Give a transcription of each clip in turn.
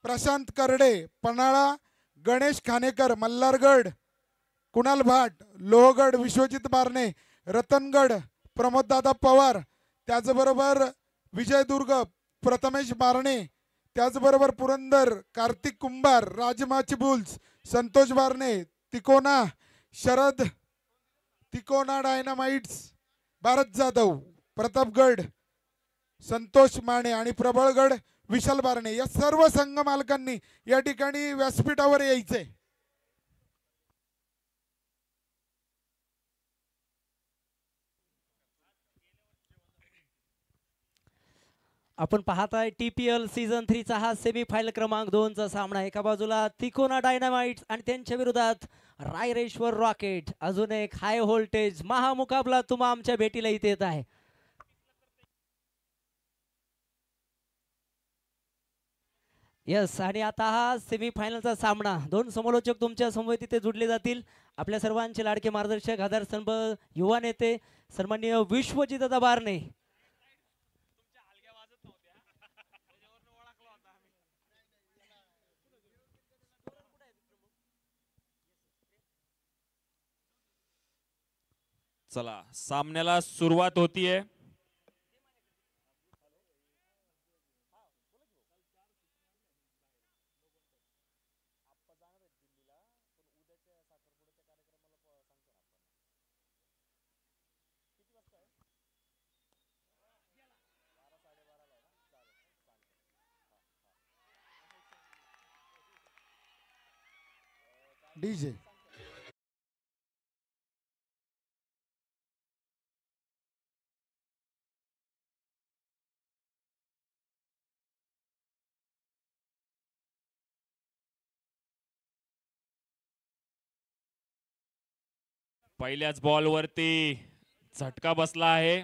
प्रशांत करडे पन्हाळा, गणेश खानेकर मल्हारगड, कुणाल भाट लोहगड, विश्वजित बारणे रतनगड, प्रमोददादा पवार, त्याचबरोबर विजयदुर्ग प्रथमेश बारणे, त्याचबरोबर पुरंदर कार्तिक कुंभार, राजमाची बुल्स संतोष बारणे, तिकोना शरद, तिकोना डायनामाइट्स भारत जाधव, प्रतापगड संतोष माने आणि प्रबळगड विशाल बारणे या सर्व संघ मालकांनी या ठिकाणी व्यासपीठावर यायचे. आपण पाहताय TPL सीझन 3 चा हा सेमीफायनल क्रमांक 2 चा सामना. एका बाजूला तिकोना डायनामाइट्स आणि त्यांच्या विरोधात रायरेश्वर रॉकेट. अजून एक हाय व्होल्टेज महामुकाबला तुम्हा आमच्या भेटीला इथे येत आहे. यस, आणि आता हा सेमीफायनलचा सामना. दोन समालोचक तुमच्या समोर तिथे जुडले जातील. आपल्या सर्वांचे लाडके मार्गदर्शक आधारस्तंभ युवा नेते सन्माननीय विश्वजितदादा बारणे. चला सामन्याला सुरुवात होतीये. डीजे पहिल्याच बॉल वरती झटका बसला आहे.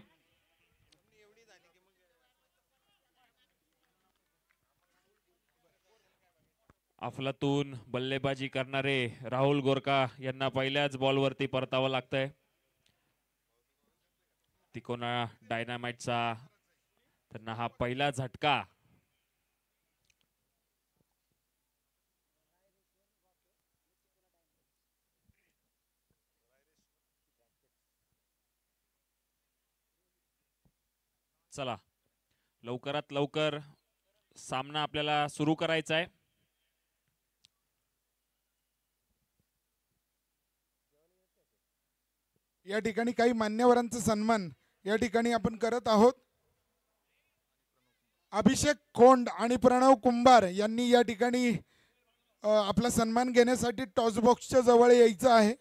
अफलातून बल्लेबाजी करणारे राहुल गोरका यांना पहिल्याच बॉल वरती परतावं लागतंय. तिकोना डायनामाइटचा त्यांना हा पहिला झटका. चला लवकरात लवकर सामना आपल्याला सुरू करायचा आहे. या ठिकाणी काही मान्यवरांचा सन्मान या ठिकाणी आपण करत आहोत. अभिषेक खोंड आणि प्रणव कुंभार यांनी या ठिकाणी आपला सन्मान घेण्यासाठी टॉस बॉक्सच्या जवळ यायचं आहे.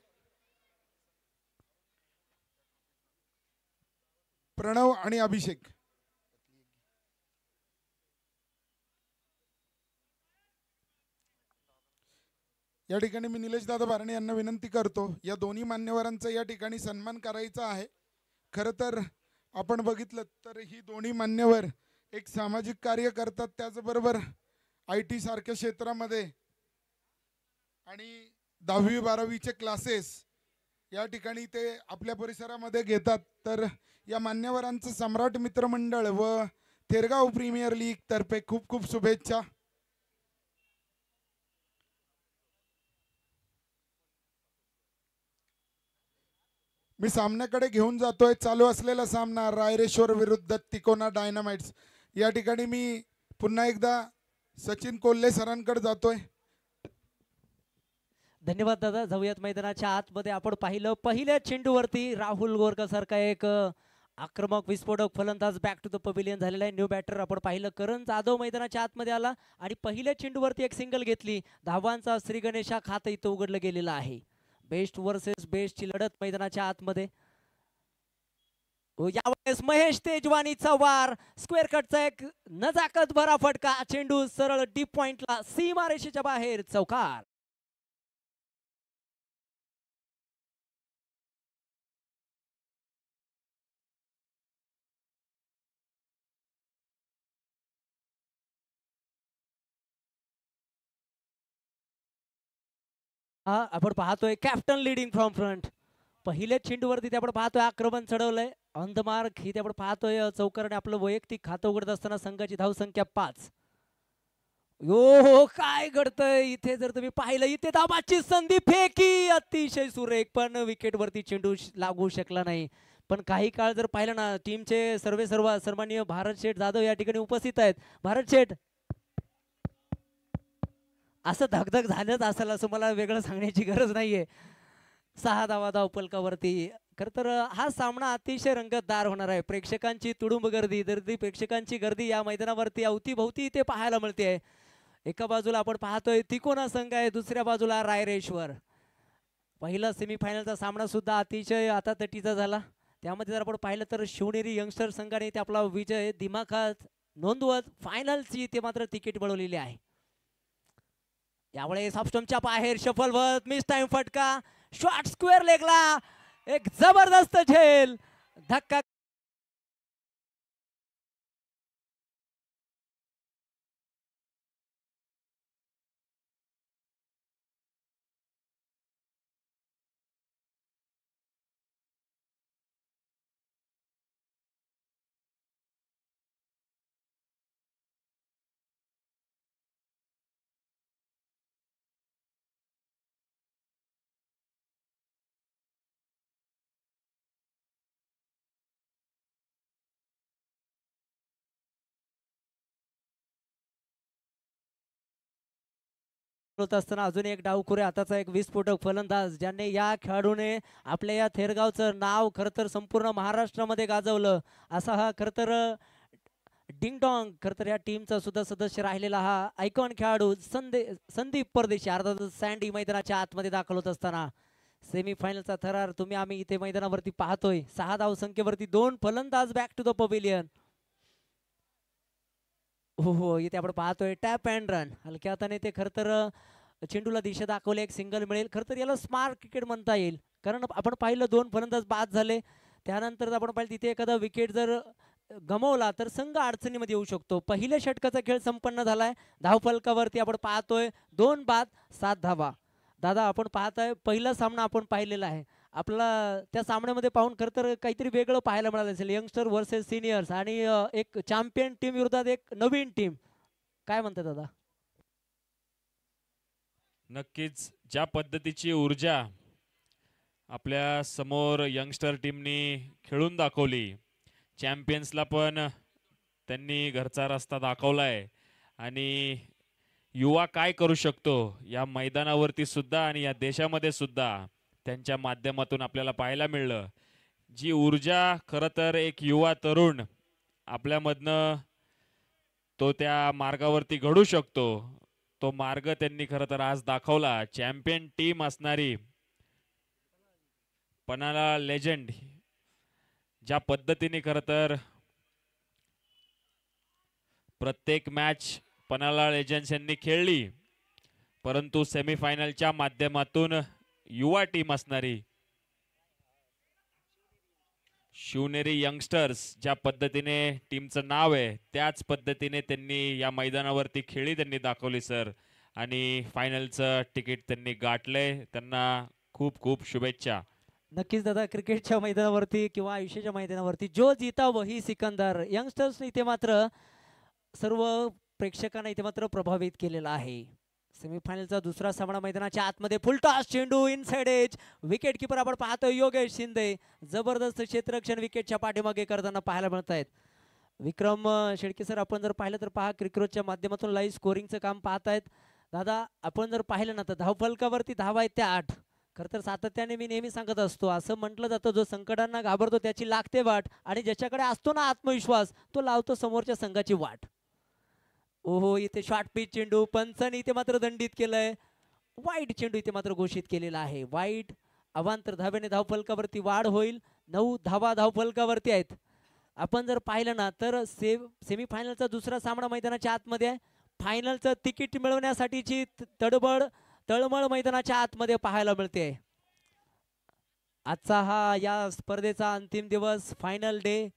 प्रणव आणि अभिषेक. या ठिकाणी मी निलेश दादा बारणे यांना विनंती करतो, या दोन्ही मान्यवरांचा या ठिकाणी सन्मान करायचा आहे. खरं तर आपण बघितलं तर ही दोन्ही मान्यवर एक सामाजिक कार्य करतात, त्याचबरोबर IT सारख्या क्षेत्रामध्ये आणि 10वी 12वीचे क्लासेस या ठिकाणी ते आपल्या परिसरामध्ये घेतात. तर या मान्यवरांचं सम्राट मित्रमंडळ व थेरगाव प्रीमियर लीग तर्फे खूप खूप शुभेच्छा. मी सामन्याकडे घेऊन जातोय. चालू असलेला सामना रायरेश्वर विरुद्ध तिकोना डायनामाइट्स. या ठिकाणी मी पुन्हा एकदा सचिन कोल्हे सरांकडे जातोय. धन्यवाद दादा. जाऊयात मैदानाच्या आतमध्ये. आपण पाहिलं पहिल्या चेंडूवरती राहुल गोरका सारखा एक आक्रमक विस्फोटक फलंदाज बॅक टू द पवेलियन झालेला आहे. न्यू बॅटर आपण पाहिलं करण जाधव मैदानाच्या आतमध्ये आला आणि पहिल्या चेंडूवरती एक सिंगल घेतली. धावांचा श्री गणेशा खातं इथं उघडलं गेलेलं आहे. बेस्ट वर्सेस बेस्टची लढत मैदानाच्या आतमध्ये. यावेळेस महेश तेजवानीचा वार, स्क्वेअर कटचा एक नजाकत भरा फटका. चेंडू सरळ डीप पॉइंटला सीमारेषेच्या बाहेर चौकार. आपण पाहतोय कॅप्टन लीडिंग फ्रॉम फ्रंट. पहिल्या चेंडूवरती आपण पाहतोय आक्रमण चढवलंय ऑन द मार्क. ही आपण पाहतोय चौकारने आपलं वैयक्तिक खातं उघडत असताना संघाची धावसंख्या 5. हो काय घडतंय इथे जर तुम्ही पाहिलं इथे दाबाची संधी फेकी अतिशय सुरेख पण विकेट वरती चेंडू लागू शकला नाही. पण काही काळ जर पाहिलं ना टीमचे सर्व सन्माननीय भारत शेठ जाधव या ठिकाणी उपस्थित आहेत. भारत शेठ असं धगधग झालंच असेल असं मला वेगळं सांगण्याची गरज नाहीये. 6 धावा धावफलकावरती. खर तर हा सामना अतिशय रंगतदार होणार आहे. प्रेक्षकांची तुडुंब गर्दी प्रेक्षकांची गर्दी या मैदानावरती अवतीभवती इथे पाहायला मिळते. एका बाजूला आपण पाहतोय तिकोना संघ आहे, दुसऱ्या बाजूला रायरेश्वर. पहिला सेमीफायनलचा सामना सुद्धा अतिशय आतातटीचा झाला. त्यामध्ये जर आपण पाहिलं तर शिवनेरी यंगस्टर संघाने ते आपला विजय दिमाखात नोंदवत फायनलची ते मात्र तिकीट मिळवलेली आहे. यावेळेस ऑफस्टंपच्या बाहेर शफल होत मिस टाइम फटका शॉट स्क्वेअर लेगला एक जबरदस्त झेल धक्का होत असताना अजून एक डावखुरे हाताचा एक विस्फोटक फलंदाज ज्याने या खेळाडूने आपल्या या थेरगावचं नाव खर तर संपूर्ण महाराष्ट्रामध्ये गाजवलं असा हा खर तर डिंगडॉंग खर तर या टीमचा सुद्धा सदस्य राहिलेला हा आयकॉन खेळाडू संदीप परदेशी अर्थात सँडी मैदानाच्या आतमध्ये दाखल होत असताना सेमीफायनलचा थरार तुम्ही आम्ही इथे मैदानावरती पाहतोय. 6 धाव संख्येवरती 2 फलंदाज बॅक टू द पवेलियन. हो इथे आपण पाहतोय टॅप अँड रन हलक्या हाताने ते खर तर चेंडूला दिशा दाखवले एक सिंगल मिळेल. खर तर याला स्मार्ट क्रिकेट म्हणता येईल कारण आपण पाहिलं 2 फलंदाज बाद झाले. त्यानंतर आपण पाहिलं तिथे एखादा विकेट जर गमावला तर संघ अडचणीमध्ये येऊ शकतो. पहिल्या षटकाचा खेळ संपन्न झालाय. धावफलकावरती आपण पाहतोय 2 बाद 7 धावा. दादा आपण पाहताय पहिला सामना आपण पाहिलेला आहे. आपला त्या सामन्यामध्ये पाहून खरं तर काहीतरी वेगळं पाहायला मिळालं असेल. यंगस्टर वर्सेस सिनियर्स आणि एक चॅम्पियन टीम विरोधात एक नवीन टीम. काय म्हणतात दादा? नक्कीच ज्या पद्धतीची ऊर्जा आपल्या समोर यंगस्टर टीमनी खेळून दाखवली, चॅम्पियन्सला पण त्यांनी घरचा रस्ता दाखवलाय आणि युवा काय करू शकतो या मैदानावरती सुद्धा आणि या देशामध्ये सुद्धा त्यांच्या माध्यमातून आपल्याला पाहायला मिळलं. जी ऊर्जा खरं तर एक युवा तरुण आपल्यामधनं तो त्या मार्गावरती घडू शकतो, तो मार्ग त्यांनी खरं तर आज दाखवला. चॅम्पियन टीम असणारी पनाला लेजंड ज्या पद्धतीने खरं तर प्रत्येक मॅच पनाला लेजंड्स यांनी खेळली, परंतु सेमीफायनलच्या माध्यमातून युवा टीम असणारी शिवनेरी यंगस्टर्स ज्या पद्धतीने टीमचं नाव आहे त्याच पद्धतीने त्यांनी या मैदानावरती खेळी त्यांनी दाखवली सर आणि फायनलचं तिकीट त्यांनी गाठलंय. त्यांना खूप खूप शुभेच्छा. नक्कीच दादा क्रिकेटच्या मैदानावरती किंवा आयुष्याच्या मैदानावरती जो जीता वही सिकंदर. यंगस्टर्स इथे मात्र सर्व प्रेक्षकांना इथे मात्र प्रभावित केलेला आहे. सेमीफायनलचा दुसरा सामना मैदानाच्या आतमध्ये फुलटॉस चेंडू इनसाइड एज. विकेट किपर आपण पाहतोय योगेश शिंदे जबरदस्त क्षेत्ररक्षण विकेटच्या पाठीमागे करताना पाहायला मिळत आहेत. विक्रम शेळके सर आपण जर पाहिलं तर पहा क्रिकेटच्या माध्यमातून लाईव्ह स्कोरिंगचं काम पाहतायत. दादा आपण जर पाहिलं ना तर धावफलकावरती धावा आहेत त्या 8. खरं तर सातत्याने मी नेहमी सांगत असतो असं म्हटलं जातं जो संकटांना घाबरतो त्याची लागते वाट आणि ज्याच्याकडे असतो ना आत्मविश्वास तो लावतो समोरच्या संघाची वाट. ओहो इथे शॉर्ट पिच चेंडू पंचाने इथे मात्र दंडित केलंय. वाईट चेंडू इथे मात्र घोषित केलेला आहे. वाईट अवांतर धावेने धावफलकावरती वाढ होईल. 9 धावा धावफलकावरती आहेत. आपण जर पाहिलं ना तर सेमीफायनलचा दुसरा सामना मैदानाच्या आतमध्ये आहे. फायनलचं तिकीट मिळवण्यासाठीची तळमळ मैदानाच्या आतमध्ये पाहायला मिळते. आजचा हा या स्पर्धेचा अंतिम दिवस फायनल डे.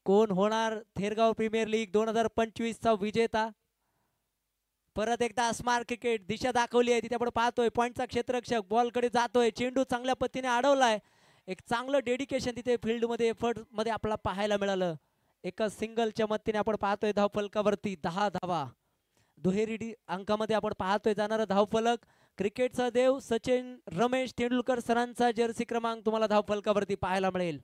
कोण होणार थेरगाव प्रीमियर लीग 2025 चा विजेता? परत एकदा स्मार्ट क्रिकेट दिशा दाखवली आहे. तिथे आपण पाहतोय पॉइंटचा क्षेत्ररक्षक बॉलकडे जातोय. चेंडू चांगल्या पद्धतीने अडवलाय. एक चांगलं डेडिकेशन तिथे फील्डमध्ये एफर्ट मध्ये आपल्याला पाहायला मिळालं. एका सिंगलच्या मदतीने आपण पाहतोय धावफलकावरती 10 धावा अंकामध्ये आपण पाहतोय जाणारा धावफलक क्रिकेटचा देव सचिन रमेश तेंडुलकर सरांचा जर्सी क्रमांक तुम्हाला धावफलकावरती पाहायला मिळेल.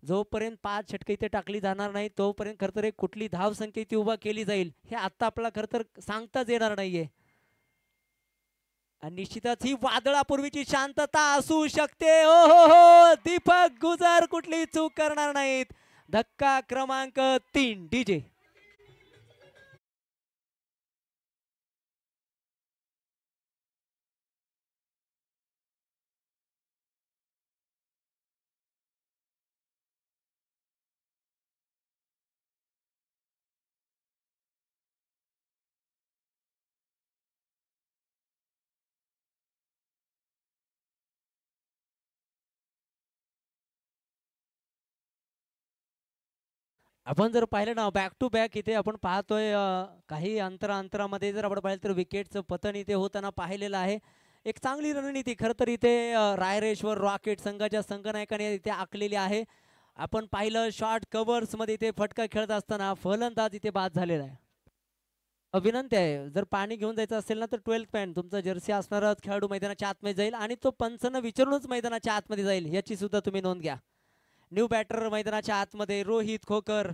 जोपर्यंत 5 षटके इथे टाकली जाणार नाही तोपर्यंत खरं तर एक कुठली धाव संख्या इथे उभा केली जाईल हे आता आपल्याला खरं तर सांगताच येणार नाहीये. आणि निश्चितच ही वादळापूर्वीची शांतता असू शकते. ओ हो हो दीपक गुजर कुठली चूक करणार नाहीत. धक्का क्रमांक 3 डीजे. आपण जर पाहिलं ना बॅक टू बॅक इथे आपण पाहतोय काही अंतरामध्ये जर आपण पाहिलं तर विकेटचं पतन इथे होताना पाहिलेलं आहे. एक चांगली रणनीती खरं तर इथे रायरेश्वर रॉकेट संघाच्या संघनायकाने इथे आखलेली आहे. आपण पाहिलं शॉर्ट कव्हर्स मध्ये इथे फटका खेळत असताना फलंदाज इथे बाद झालेला आहे. विनंती आहे जर पाणी घेऊन जायचं असेल ना तर 12th मॅन तुमचा जर्सी असणारा खेळाडू मैदानाच्या आतमध्ये जाईल आणि तो पंचांना विचारूनच मैदानाच्या आतमध्ये जाईल याची सुद्धा तुम्ही नोंद घ्या. न्यू बॅटर मैदानाच्या आतमध्ये रोहित खोकर.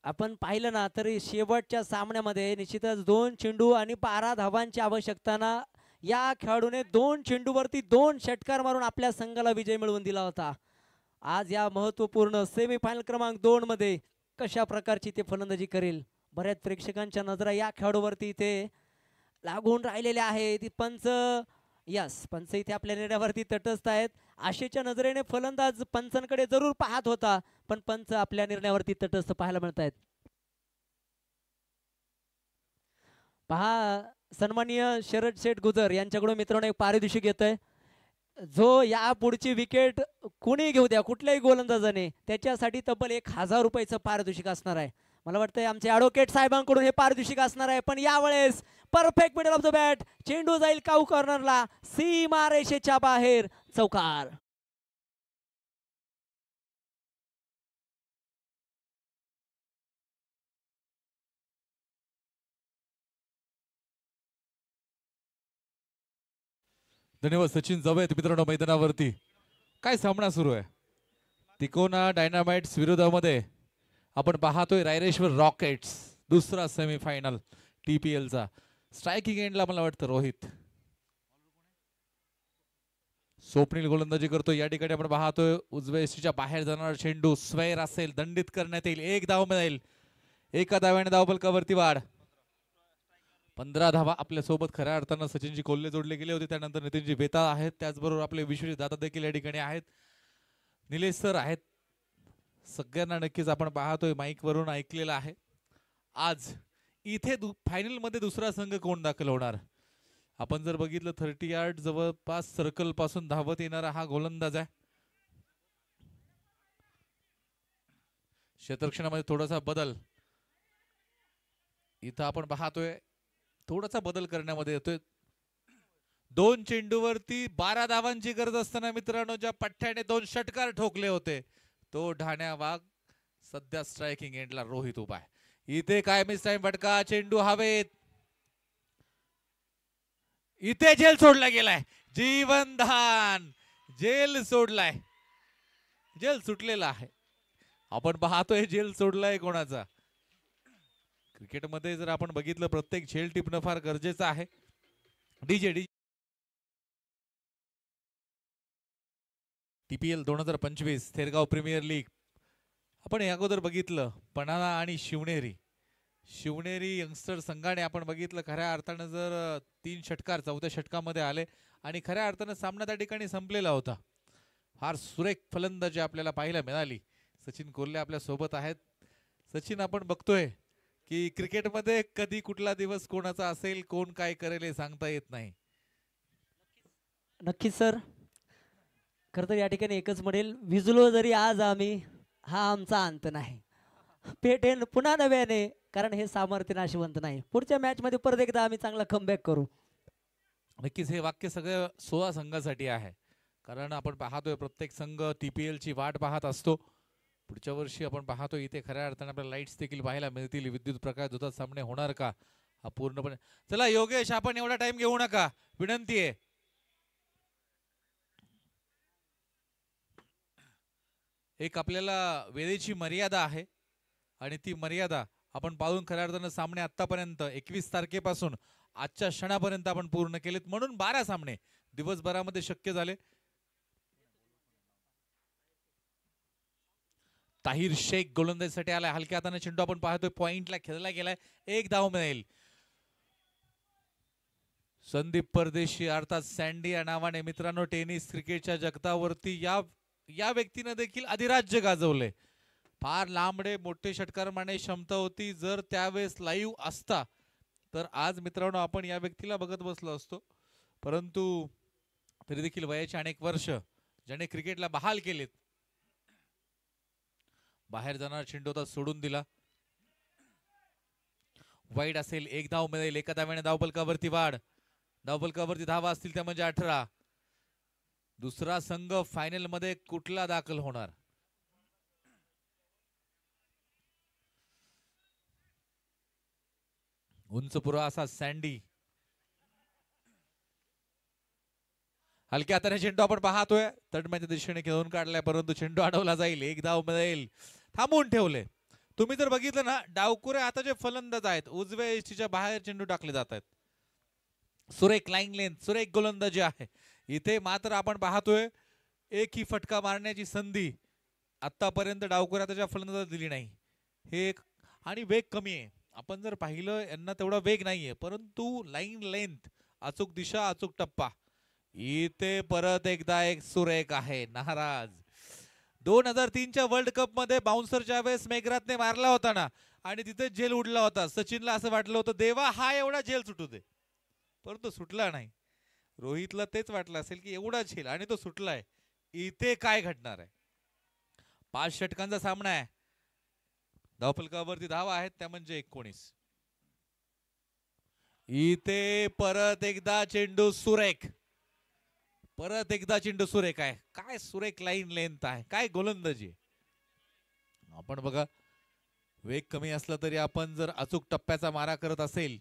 आपण पाहिलं ना तरी शेवटच्या सामन्यामध्ये निश्चितच 2 चेंडू आणि 12 धावांची आवश्यकताना या खेळाडूने 2 चेंडूवरती 2 षटकार मारून आपल्या संघाला विजय मिळवून दिला होता. आज या महत्त्वपूर्ण सेमीफायनल क्रमांक 2 मध्ये कशा प्रकारची ते फलंदाजी करेल. बऱ्याच प्रेक्षकांच्या नजरा या खेळाडूवरती इथे लागून राहिलेल्या आहेत. ती पंच इथे आपल्या निर्णयावरती तटस्थ आहेत. आशेच्या नजरेने फलंदाज पंचांकडे जरूर पाहत होता पण पंच आपल्या निर्णयावरती तटस्थ पाहायला मिळत आहेत. पहा सन्माननीय शरद शेठ गुजर यांच्याकडून मित्रांनो एक पारितोषिक येतंय. जो या पुढची विकेट कुणी घेऊ द्या कुठल्याही गोलंदाजाने त्याच्यासाठी तब्बल 1000 रुपयाचं पारितोषिक असणार आहे. मला वाटतंय आमचे ॲडव्होकेट साहेबांकडून हे पारितोषिक असणार आहे. पण यावेळेस perfect middle of the bat चेंडू जाईल काऊ कॉर्नरला सीमा रेषेच्या बाहेर चौकार. धन्यवाद सचिन जवळ मित्रांनो मैदानावरती काय सामना सुरू आहे. तिकोना डायनामाइट्स विरोधामध्ये आपण पाहतोय रायरेश्वर रॉकेट्स दुसरा सेमीफायनल TPL चा. स्ट्रायकिंग एंडला मला वाटतं रोहित स्वप्नील गोलंदाजी करतो. या ठिकाणी आपण पाहतोय उजव्या यष्टीच्या बाहेर जाणारा चेंडू स्वैर असेल दंडित करण्यात येईल. 1 धाव मिळेल. एका धाव्याने धावफलकावरती वाढ. 15 धावा आपल्या सोबत खऱ्या अर्थानं सचिनजी कोल्हे जोडले गेले होते. त्यानंतर नितीनजी बेताळ आहेत. त्याचबरोबर आपले विश्वजित दादा देखील या ठिकाणी आहेत. निलेश सर आहेत. सगळ्यांना नक्कीच आपण पाहतोय माईक वरून ऐकलेलं आहे. आज इथे फायनल मध्ये दुसरा संघ कोण दाखल होणार. आपण जर बघितलं 30 यार्ड जवळपास सर्कल पासून धावत येणारा हा गोलंदाज आहे. क्षेत्ररक्षणामध्ये थोडासा बदल इथं आपण पाहतोय. थोडासा बदल करण्यामध्ये येतोय. 2 चेंडूवरती 12 धावांची गरज असताना मित्रांनो ज्या पठ्ठ्याने 2 षटकार ठोकले होते तो ढाण्या वाघ सध्या स्ट्रायकिंग एंडला रोहित उभा आहे. इथे काय मिस टाइम फटका चेंडू हवेत. इथे जेल सोडला गेलाय. जीवनदान जेल सोडलाय. जेल सुटलेला आहे. आपण पाहतोय जेल सोडलाय कोणाचा. क्रिकेटमध्ये जर आपण बघितलं प्रत्येक झेल टिपणं फार गरजेचं आहे. DJ TPL 2025 Thergaon premier league आपण या अगोदर बघितलं. पणाला आणि शिवनेरी यंगस्टर संघाने आपण बघितलं खऱ्या अर्थानं जर 3 षटकार 4थ्या षटकामध्ये आले आणि खऱ्या अर्थानं सामना त्या ठिकाणी संपलेला होता. फार सुरेख फलंदाजी आपल्याला पाहायला मिळाली. सचिन कोल्हे आपल्या सोबत आहेत. सचिन आपण बघतोय की क्रिकेटमध्ये कधी कुठला दिवस कोणाचा असेल कोण काय करेल हे सांगता येत नाही. नक्कीच सर. खरं तर या ठिकाणी एकच म्हणेल विजलो जरी आज आम्ही हा आमचा अंत नाही. पेटेन पुन्हा नव्याने कारण हे सामर्थ्य नाशवंत नाही. पुढच्या मॅच मध्ये परत एकदा आम्ही चांगला कमबॅक करू. नक्कीच हे वाक्य सगळं 16 संघासाठी आहे. कारण आपण पाहतोय प्रत्येक संघ TPL ची वाट पाहत असतो. पुढच्या वर्षी आपण पाहतो इथे खऱ्या अर्थाने आपल्याला लाईट्स देखील पाहायला मिळतील. विद्युत प्रकाश दुधात सामने होणार का हा पूर्णपणे चला योगेश आपण एवढा टाइम घेऊ नका विनंती आहे. एक आपल्याला वेळेची मर्यादा आहे आणि ती मर्यादा आपण पाळून खऱ्या अर्थानं सामने आतापर्यंत 21 तारखेपासून आजच्या क्षणापर्यंत आपण पूर्ण केलेत म्हणून 12 सामने दिवसभरामध्ये शक्य झाले. ताहिर शेख गोलंदाजीसाठी आलाय. हलक्या हाताने चेंडू आपण पाहतोय पॉइंटला खेळला गेलाय. एक धाव मिळेल. संदीप परदेशी अर्थात सँडी या नावाने मित्रांनो टेनिस क्रिकेटच्या जगतावरती या व्यक्तीने देखील अधिराज्य गाजवले. फार लांबडे मोठे षटकार मारण्याची क्षमता होती. जर त्यावेळेस लाईव्ह असता तर आज मित्रांनो आपण या व्यक्तीला बघत बसलो असतो. परंतु तरी देखील वयाचे अनेक वर्ष ज्याने क्रिकेटला बहाल केलेत. बाहेर जाणार चेंडू होता सोडून दिला. वाईड असेल. एक धाव मिळेल. एका धाव्याने धावफलकावरती वाढ. धावफलकावरती धावा असतील त्या म्हणजे 18. दुसरा संघ फायनल मध्ये कुठला दाखल होणार. उंच पुरा असा सँडी. हलक्या हाताने चेंडू आपण पाहतोय तटम्याच्या दिशेने खेळून काढलाय परंतु चेंडू अडवला जाईल. एक धाव मिळेल. थांबवून ठेवले. तुम्ही जर बघितलं ना डावकुरे आता जे फलंदाज आहेत उजव्या एष्टीच्या बाहेर चेंडू टाकले जात आहेत. सुरेख लाईन लेंथ सुरेख गोलंदाजी आहे. इथे मात्र आपण पाहतोय एक ही फटका मारण्याची संधी आतापर्यंत डावकुऱ्या त्याच्या फलंदाजाला दिली नाही. हे आणि वेग कमी आहे. आपण जर पाहिलं यांना तेवढा वेग नाहीये परंतु लाईन लेंथ अचूक दिशा अचूक टप्पा. इथे परत एकदा एक सुरेख आहे. नाराज 2003च्या वर्ल्ड कप मध्ये बाउन्सरच्या वेळेस मेघराजने मारला होता ना आणि तिथे जेल उडला होता. सचिनला असं वाटलं होतं देवा हा एवढा जेल सुटू दे परंतु सुटला नाही. रोहितला तेच वाटलं असेल की एवढा झेल आणि तो सुटलाय. इथे काय घडणार आहे. 5 षटकांचा सामना आहे. धावफलकावरती धावा आहेत त्या म्हणजे 19. इथे परत एकदा चेंडू सुरेख. परत एकदा चेंडू सुरेख आहे. काय सुरेख लाईन लेंथ आहे. काय गोलंदाजी. आपण बघा वेग कमी असला तरी आपण जर अचूक टप्प्याचा मारा करत असेल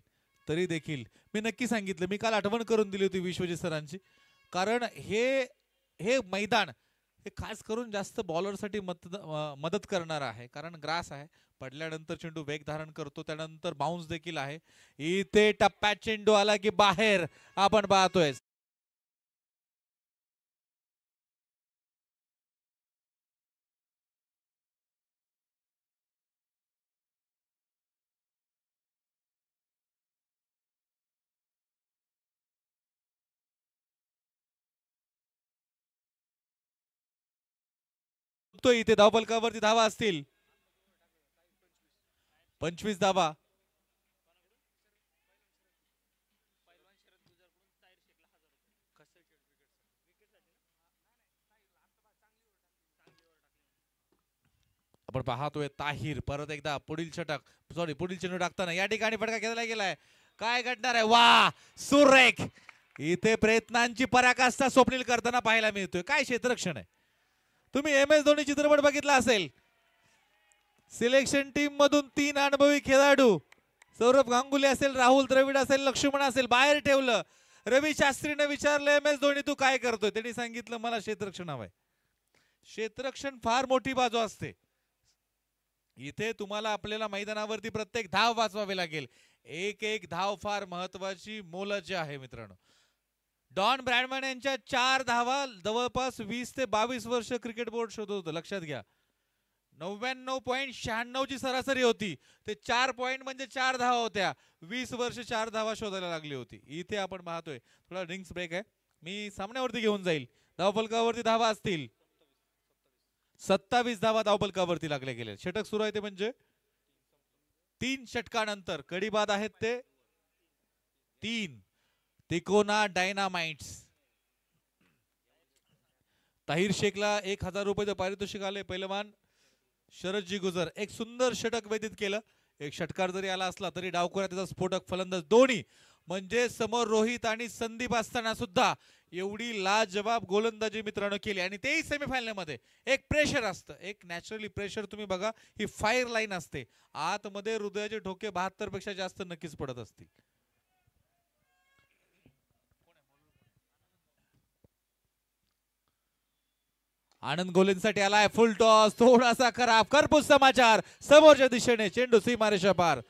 तरी देखील मी नक्की सांगितलं. मी काल आठवण करून दिली होती विश्वजित सरांची. कारण हे मैदान हे खास करून जास्त बॉलरसाठी मदत करणार आहे. कारण ग्रास आहे. पडल्यानंतर चेंडू वेग धारण करतो त्यानंतर बाउन्स देखील आहे. इथे टप्प्यात चेंडू आला की बाहेर आपण पाहतोय. इथे धावफलकावरती धावा असतील 25 धावा. आपण पाहतोय ताहिर परत एकदा पुढील चेंडू टाकताना या ठिकाणी फटका खेळला गेलाय. काय घडणार आहे. वा सुरेख. इथे प्रयत्नांची पराकाष्ठा स्वप्नील करताना पाहायला मिळतोय. काय क्षेत्ररक्षण आहे. तुम्ही MS धोनी चित्रपट बघितला असेल. सिलेक्शन टीम मधून 3 अनुभवी खेळाडू सौरभ गांगुली असेल राहुल द्रविड असेल लक्ष्मण असेल बाहेर ठेवलं. रवी शास्त्रीने विचारलं MS धोनी तू काय करतोय. त्यांनी सांगितलं मला क्षेत्ररक्षण हवंय. क्षेत्ररक्षण फार मोठी बाजू असते. इथे तुम्हाला आपल्याला मैदानावरती प्रत्येक धाव वाचवावी लागेल. एक धाव फार महत्वाची मोलाची आहे मित्रांनो. डॉन ब्रॅडमॅन यांच्या 4 धावा जवळपास 20 ते 22 वर्ष क्रिकेट बोर्ड शोधत होतं. लक्षात घ्या 99.96 ची सरासरी होती. ते 4 पॉइंट म्हणजे 4 धावा होत्या. 20 वर्ष 4 धावा शोधायला लागली होती. इथे आपण पाहतोय थोडा ड्रिंक्स ब्रेक आहे. मी सामन्यावरती घेऊन जाईल. धावफलकावरती धावा असतील 27 धावा धावफलकावरती लागले गेले. षटक सुरू आहे ते म्हणजे 3 षटकानंतर कडी बाद आहेत ते 3 तिकोना डायनामाइट्स. ताहिर शेखला 1000 रुपये पारितोषिक आले. पहिलवान शरदजी गुजर एक सुंदर षटक व्यतीत केलं. एक षटकार जरी आला असला तरी डावखोऱ्यात त्याचा स्फोटक फलंदाज दोन्ही म्हणजे समोर रोहित आणि संदीप असताना सुद्धा एवढी लाजवाब गोलंदाजी मित्रांनो केली आणि तेही सेमीफायनल मध्ये. एक प्रेशर असतं, एक नॅचरली प्रेशर. तुम्ही बघा ही फायर लाईन असते आतमध्ये, हृदयाचे ठोके 72 पेक्षा जास्त नक्कीच पडत असतील. आनंद गोलेंसाठी आलाय फुल टॉस, थोडासा खराब. करपूस समाचार समोरच्या दिशेने चेंडू सीमारेषा पार.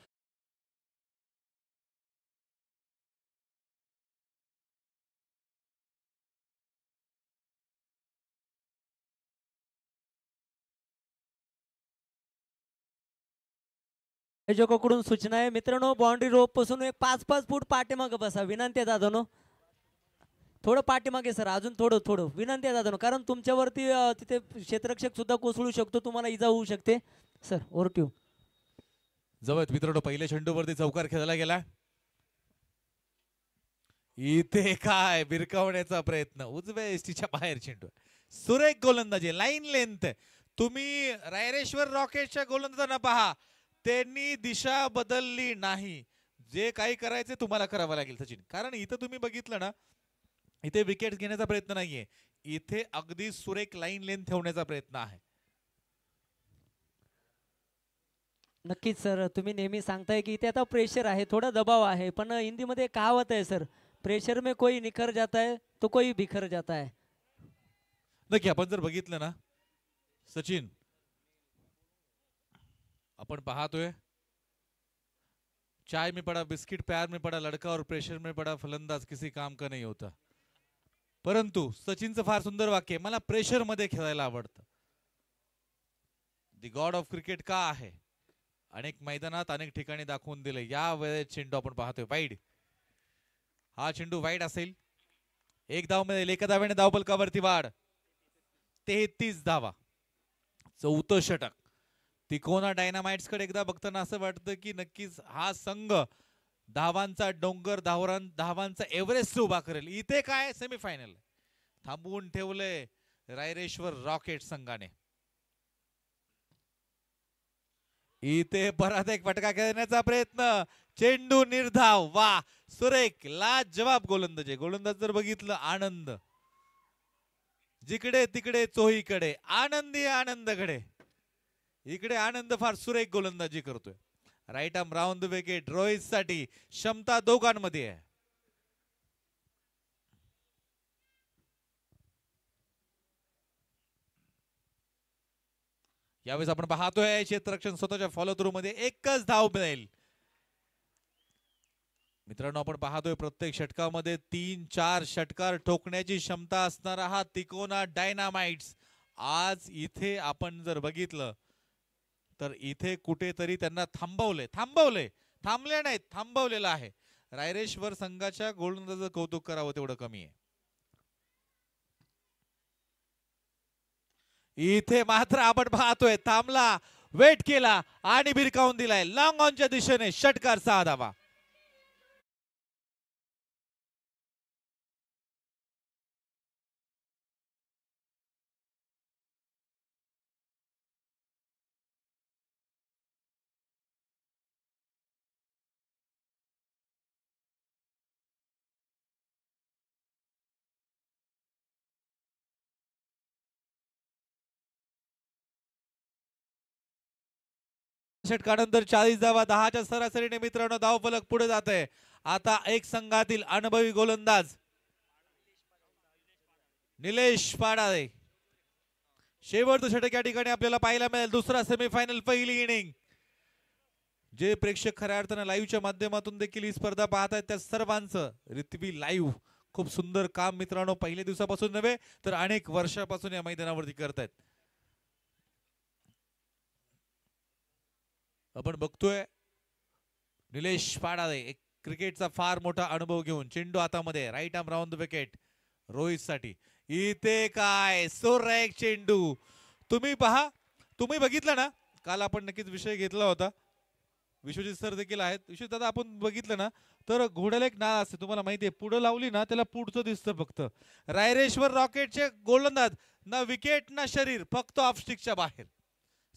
आयोजकाकडून सूचना आहे मित्रांनो, बाउंड्री रोप पासून एक 5-5 फूट पाठीमागे बसा. विनंती आहे दादानो, थोडं पाठीमागे सर, अजून थोडं थोडं विनंती आहे दादानो, कारण तुमच्यावरती तिथे क्षेत्ररक्षक सुद्धा कोसळू शकतो, तुम्हाला इजा होऊ शकते. Sir over two. जवळ मित्रांनो पहिल्या चेंडूवरती चौकार खेळला गेला. इथे काय बिरकावण्याचा प्रयत्न, उजव्या एसटीच्या बाहेर चेंडू. सुरेख गोलंदाजी, लाईन लेंथ. तुम्ही रायरेश्वर रॉकेटच्या गोलंदाजांना पहा, त्यांनी दिशा बदलली नाही. जे काही करायचे तुम्हाला करावं लागेल सचिन, कारण इथं तुम्ही बघितलं ना, इथे विकेट घेण्याचा प्रयत्न नाहीये, इथे अगदी सुरेख लाईन लेंथ ठेवण्याचा प्रयत्न आहे. नक्कीच सर, तुम्ही नेहमी सांगताय की इथे आता प्रेशर आहे, थोडा दबाव आहे, पण हिंदीमध्ये कहावत आहे सर, प्रेशर में कोई निखर जाता है तो कोई बिखर जाता है. नक्की आपण जर बघितलं ना सचिन, आपण पाहतोय चाय में पड़ा बिस्किट, प्यार में पड़ा लड़का और प्रेशर में पड़ा फलंदाज किसी काम का नहीं होता. परंतु सचिनचं फार सुंदर वाक्य, मला प्रेशर मध्ये खेळायला आवडतं. दी गॉड ऑफ क्रिकेट का आहे, अनेक मैदानात अनेक ठिकाणी दाखवून दिले. या वेळेस चेंडू आपण पाहतोय वाईड. हा चेंडू वाईड असेल, एक धाव मिळेल. एका धावेने धावफलकावरती वाढ, 33 धावा, 4थं षटक. तिकोना डायनामाइट्स कडे एकदा बघताना असं वाटतं की नक्कीच हा संघ धावांचा डोंगर, धावांचा एव्हरेस्ट उभा करेल. इथे काय सेमीफायनल थांबवून ठेवलंय रायरेश्वर रॉकेट संघाने. इथे परत एक फटका खेळण्याचा प्रयत्न, चेंडू निर्धाव. वा, सुरेख लाजवाब गोलंदाजी. गोलंदाज जर बघितलं, आनंद जिकडे तिकडे चोहीकडे आनंदी आनंदकडे. इकडे आनंद फार सुरेख गोलंदाजी करतोय. Right arm round the wicket. Rohit साठी क्षमता दोघांमध्ये आहे. यावेळेस आपण पाहतोय क्षेत्ररक्षण स्वतःच्या फॉलो थ्रू मध्ये एकच धाव मिळेल. मित्रांनो आपण पाहतोय प्रत्येक षटकामध्ये 3-4 षटकार ठोकण्याची क्षमता असणारा हा तिकोना डायनामाइट्स. आज इथे आपण जर बघितलं तर इथे कुठेतरी त्यांना थांबवले नाहीत, थांबवलेलं आहे. रायरेश्वर संघाच्या गोलंदाजाचं कौतुक करावं तेवढं कमी आहे. इथे मात्र आपण पाहतोय थांबला, वेट केला आणि भिरकावून दिलाय. लॉंग ऑनच्या दिशेने षटकार 6 धावा. षटकानंतर 40 धावा, 10च्या सरासरीने मित्रांनो धावफलक पुढे जात आहे. आता एक संघातील अनुभवी गोलंदाज निलेश पाडाळे. शेवटचं षटक या ठिकाणी आपल्याला पाहायला मिळेल. दुसरा सेमीफायनल, पहिली इनिंग. जे प्रेक्षक खऱ्या अर्थानं लाईव्हच्या माध्यमातून देखील ही स्पर्धा पाहतायत त्या सर्वांचं रितवी लाईव्ह खूप सुंदर काम मित्रांनो पहिल्या दिवसापासून नव्हे तर अनेक वर्षापासून या मैदानावरती करतायत. आपण बघतोय निलेश पाडाळे एक क्रिकेटचा फार मोठा अनुभव घेऊन चेंडू हातामध्ये. Right arm round the wicket Rohit साठी. इथे काय सुरेख चेंडू. तुम्ही पहा, तुम्ही बघितलं ना, काल आपण नक्कीच विषय घेतला होता, विश्वजित सर देखील आहेत. विश्वजित दादा आपण बघितलं ना तर घोड्याला एक नाळ असते, तुम्हाला माहिती आहे, पुढे लावली ना त्याला पुढचं दिसतं फक्त. रायरेश्वर रॉकेटचे गोलंदाज ना विकेट ना शरीर, फक्त ऑफस्टिकच्या बाहेर.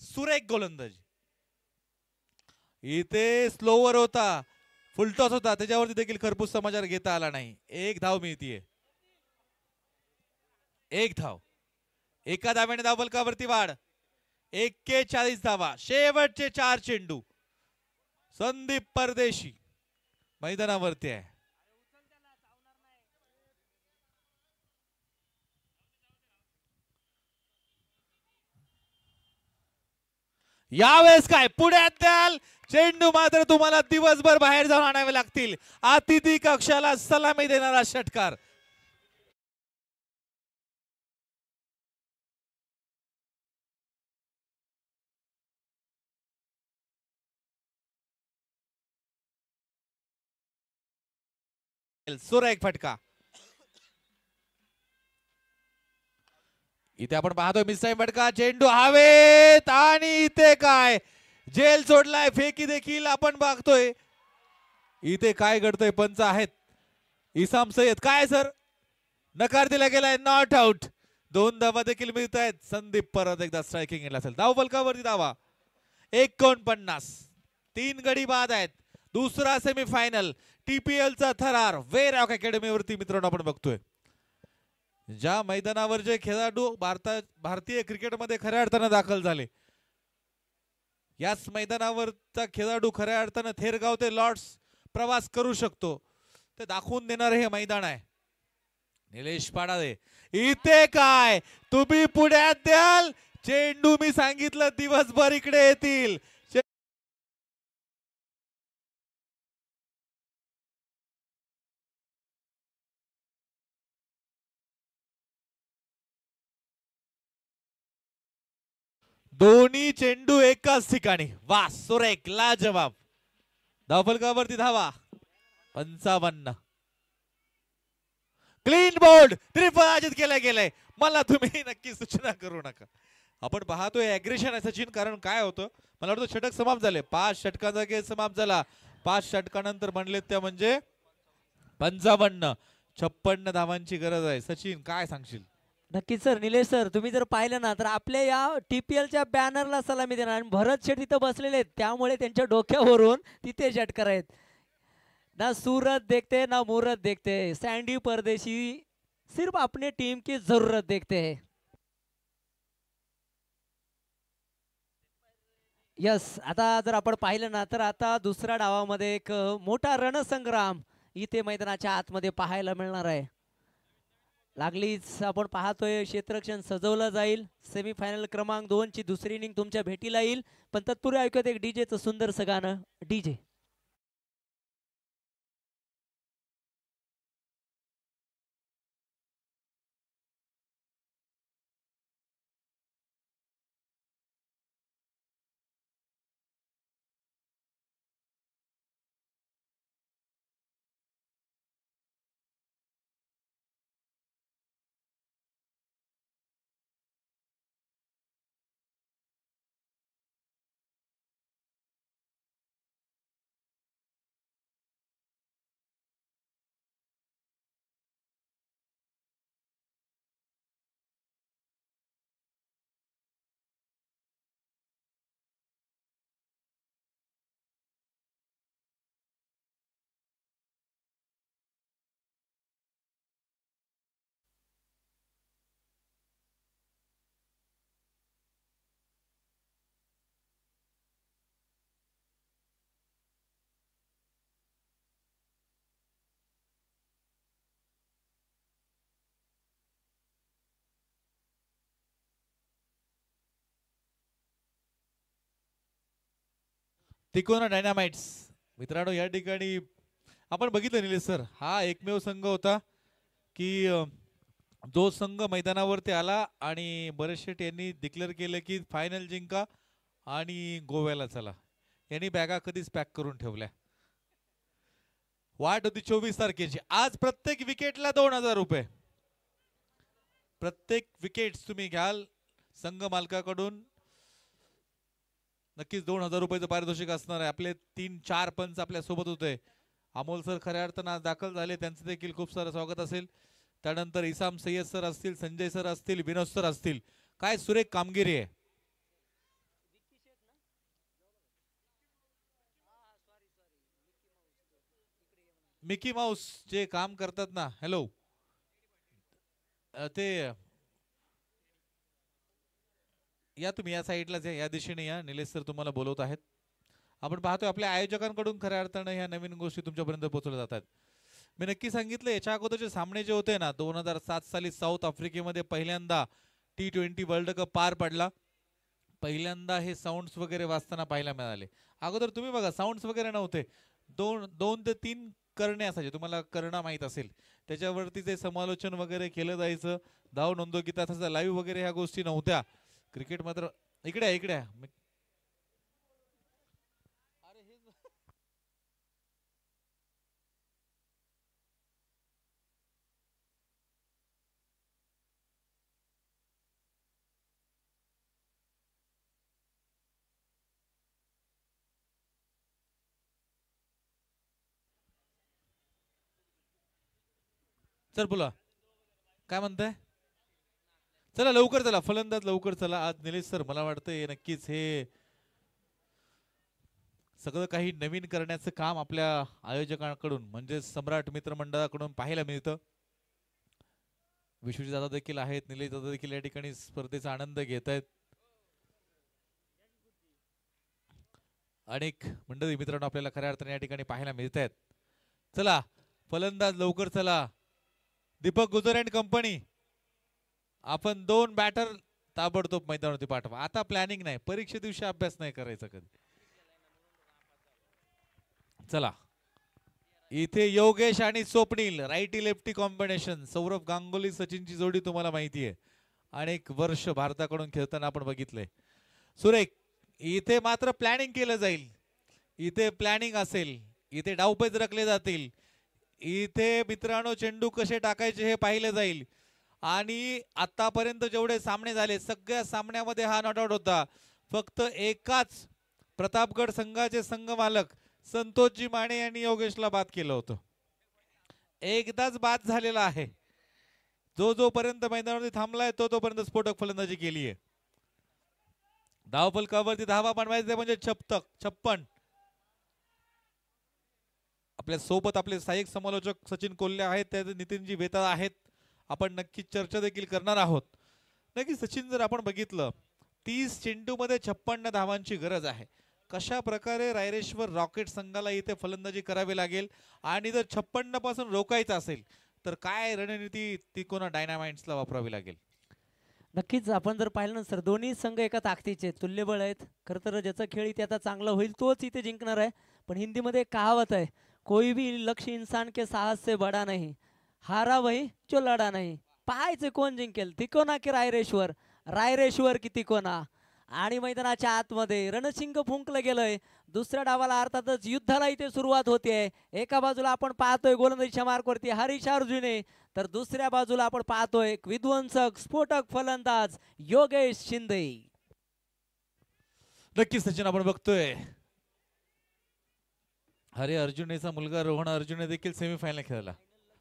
सुरेख गोलंदाजी. इथे स्लोवर होता, फुलटॉस होता त्याच्यावरती देखील खरपूस समाचार घेता आला नाही. एक धाव मिळतीये. एक धाव. एका धाव्याने धावफलकावरती वाढ. 41 धावा. शेवटचे 4 चेंडू. संदीप परदेशी मैदानावरती आहे. यावेळेस काय पुण्यात द्याल. चेंडू मात्र तुम्हाला दिवसभर बाहेर जाऊन आणावे लागतील. अतिथी कक्षाला सलामी देणारा षटकार. सुरेख फटका. इथे आपण पाहतोय मिसाई फटका. चेंडू हवेत आणि इथे काय जेल सोडलाय. फेकी देखील आपण बघतोय. इथे काय घडतंय. पंच आहेत इसाम सय्यद. काय सर नकार दिला गेलाय. Not out. 2 धावा देखील मिळत आहेत. संदीप परत एकदा स्ट्रायकिंग केला असेल. धाव फलकावरती धावा 49. 3 गडी बाद आहेत. दुसरा सेमीफायनल TPL चा थरार वेरॉक अकॅडमी वरती मित्रांनो आपण बघतोय. ज्या मैदानावर जे खेळाडू भारतीय क्रिकेटमध्ये खऱ्या अर्थानं दाखल झाले, याच मैदानावरचा खेळाडू खऱ्या अर्थानं थेरगाव ते लॉर्ड्स प्रवास करू शकतो ते दाखवून देणारे हे मैदान आहे. निलेश पाडादे. इथे काय तुम्ही पुण्यात द्याल. चेंडू मी सांगितलं दिवसभर इकडे येतील. दोन्ही चेंडू एकाच ठिकाणी. वा सुरेख लाजवाब. धावफलकावरती धावा 55. Clean board. त्रिफळाजित केलं गेलंय. मला तुम्ही नक्की सूचना करू नका. आपण पाहतोय अग्रेशन आहे सचिन. कारण काय होतं मला वाटतं षटक समाप्त झाले. 5 षटकांचा खेळ समाप्त झाला. 5 षटकानंतर बनलेत त्या म्हणजे 55. 56 धावांची गरज आहे. सचिन काय सांगशील. नक्कीच सर. निलेश सर तुम्ही जर पाहिलं ना तर आपल्या या TPLच्या बॅनरला सलामी देणार. आणि भरत शेठ तिथं बसलेले आहेत त्यामुळे त्यांच्या डोक्यावरून तिथे षटकार आहेत. ना सूरत देखते ना मुहूर्त देखते. सैंडी परदेशी सिर्फ अपने टीम की जरूरत देखते है. यस. आता जर आपण पाहिलं ना तर आता दुसऱ्या डावामध्ये एक मोठा रणसंग्राम इथे मैदानाच्या आतमध्ये पाहायला मिळणार आहे. लागलीच आपण पाहतोय क्षेत्ररक्षण सजवलं जाईल. सेमीफायनल क्रमांक 2 ची दुसरी इनिंग तुमच्या भेटीला येईल. पण तत्पूर्वी ऐकूयात एक डीजेचं सुंदरसं गाणं. DJ Tikona dynamites. मित्रांनो या ठिकाणी आपण बघितलं निलेश सर हा एकमेव संघ होता की जो संघ मैदानावरती आला आणि बरेच शेट यांनी डिक्लेअर केलं की फायनल जिंका आणि गोव्याला चला. यांनी बॅगा कधीच पॅक करून ठेवल्या. वाट होती 24 तारखेची. आज प्रत्येक विकेटला 2000 रुपये. प्रत्येक विकेट तुम्ही घ्याल संघ मालकाकडून नक्कीच 2000 रुपयाचं पारितोषिक असणार आहे. आपले 3-4 पंच आपल्या सोबत होते. अमोल सर खऱ्या अर्थानं आज दाखल झाले. त्यांचं देखील खूप सारं स्वागत असेल. त्यानंतर इसाम सय्यद सर असतील, संजय सर असतील, विनोद सर असतील. काय सुरेख कामगिरी आहे. मिकी माऊस जे काम करतात ना, हॅलो, ते या तुम्ही या साईडलाच या दिशेने या. निलेश सर तुम्हाला बोलवत आहेत. आपण पाहतोय आपल्या आयोजकांकडून खऱ्या अर्थानं ह्या नवीन गोष्टी तुमच्यापर्यंत पोहोचवल्या जातात. मी नक्की सांगितलं याच्या अगोदरचे सामने जे होते ना, 2007 साली साऊथ आफ्रिकेमध्ये पहिल्यांदा T20 वर्ल्ड कप पार पडला. पहिल्यांदा हे साऊंड्स वगैरे वाजताना पाहायला मिळाले. अगोदर तुम्ही बघा साऊंड्स वगैरे नव्हते. दोन ते तीन करणे असायचे, तुम्हाला करणं माहीत असेल. त्याच्यावरती जे समालोचन वगैरे केलं जायचं, धाव नोंदवकीत असायचा, लाईव्ह वगैरे ह्या गोष्टी नव्हत्या. क्रिकेट मात्र इकडे इकडे सर बोला काय म्हणताय. चला लवकर चला, फलंदाज लवकर चला. आज निलेश सर मला वाटतंय नक्कीच हे सगळं काही नवीन करण्याचं काम आपल्या आयोजकांकडून म्हणजे सम्राट मित्रमंडळाकडून पाहायला मिळतं. विश्वजित दादा देखील आहेत, निलेश दादा देखील या ठिकाणी स्पर्धेचा आनंद घेत आहेत. अनेक मंडळी मित्रांनो आपल्याला खऱ्या अर्थाने या ठिकाणी पाहायला मिळत आहेत. चला फलंदाज लवकर चला. दीपक गुजर अँड कंपनी, आपण 2 बॅटर ताबडतोब मैदानावरती पाठवा. आता प्लॅनिंग नाही, परीक्षे दिवशी अभ्यास नाही करायचा कधी. चला इथे योगेश आणि Swapnil, righty lefty combination. Saurabh Ganguly सचिनची जोडी तुम्हाला माहिती आहे, अनेक वर्ष भारताकडून खेळताना आपण बघितलंय. सुरेख, इथे मात्र प्लॅनिंग केलं जाईल. इथे प्लॅनिंग असेल, इथे डावपेच रखले जातील, इथे मित्रांनो चेंडू कसे टाकायचे हे पाहिलं जाईल. आणि आतापर्यंत जेवढे सामने झाले सगळ्या सामन्यामध्ये हा नॉट आउट होता. फक्त एकाच प्रतापगड संघाचे संघ मालक संतोषजी माने यांनी योगेशला बाद केलं होतं. एकदाच बाद झालेला आहे. जोपर्यंत मैदानावरती थांबलाय तोपर्यंत स्फोटक फलंदाजी केली आहे. धावफलकावरती धावा बनवायचे म्हणजे 56. आपल्या सोबत आपले सहाय्यक समालोचक सचिन कोल्हे आहेत, त्याचे नितीनजी वेताळ आहेत. आपण नक्की चर्चा देखील करणार आहोत. नक्की सचिन, जर आपण बघितलं 30 चेंडूमध्ये 56 धावांची गरज आहे. कशा प्रकारे रायरेश्वर रॉकेट संघाला इथे फलंदाजी करावी लागेल आणि जर 56 पासून रोखायचं असेल तर काय रणनीती तिकोना डायनामाइट्सला वापरावी लागेल. नक्कीच आपण जर पाहिलं ना सर, दोन्ही संघ एका ताकदीचे तुल्यबळ आहेत. खरं तर ज्याचा खेळ इथे आता चांगला होईल तोच इथे जिंकणार आहे. पण हिंदीमध्ये एक कहावत आहे, कोई भी लक्ष्य इंसान के साहस से बड़ा नहीं, हारा वही जो लढा नाही. पाहायचे कोण जिंकेल, तिकोना की रायरेश्वर, रायरेश्वर की तिकोना. आणि मैदानाच्या आतमध्ये रणशिंग फुंकलं गेलंय. दुसऱ्या डावाला अर्थातच युद्धाला इथे सुरुवात होते. एका बाजूला आपण पाहतोय गोलंदाजीच्या मार्कवरती हरीश अर्जुने, तर दुसऱ्या बाजूला आपण पाहतोय विध्वंसक स्फोटक फलंदाज योगेश शिंदे. नक्कीच सचिन, आपण बघतोय हरी अर्जुनेचा मुलगा रोहन अर्जुने देखील सेमीफायनल खेळला,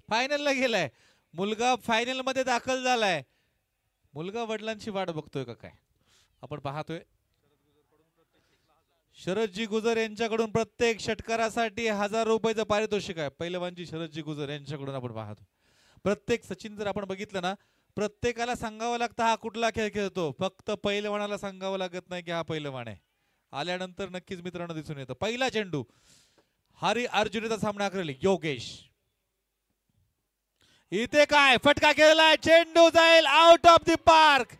फायनलला गेलाय. मुलगा फायनल मध्ये दाखल झालाय. मुलगा वडिलांची वाट बघतोय का काय आपण पाहतोय. शरदजी गुजर यांच्याकडून प्रत्येक षटकारासाठी 1000 रुपयाचं पारितोषिक आहे. पहिलवानजी शरदजी गुजर यांच्याकडून आपण पाहतो. प्रत्येक सचिन जर आपण बघितलं ना, प्रत्येकाला सांगावं लागतं हा कुठला खेळ खेळतो, फक्त पहिलवानाला सांगावं लागत नाही की हा पहिलवान आहे. आल्यानंतर नक्कीच मित्रांनो दिसून येतं. पहिला चेंडू हरी अर्जुनेचा सामना करेल योगेश. इथे काय फटका केलेला, चेंडू जाईल आउट ऑफ द पार्क.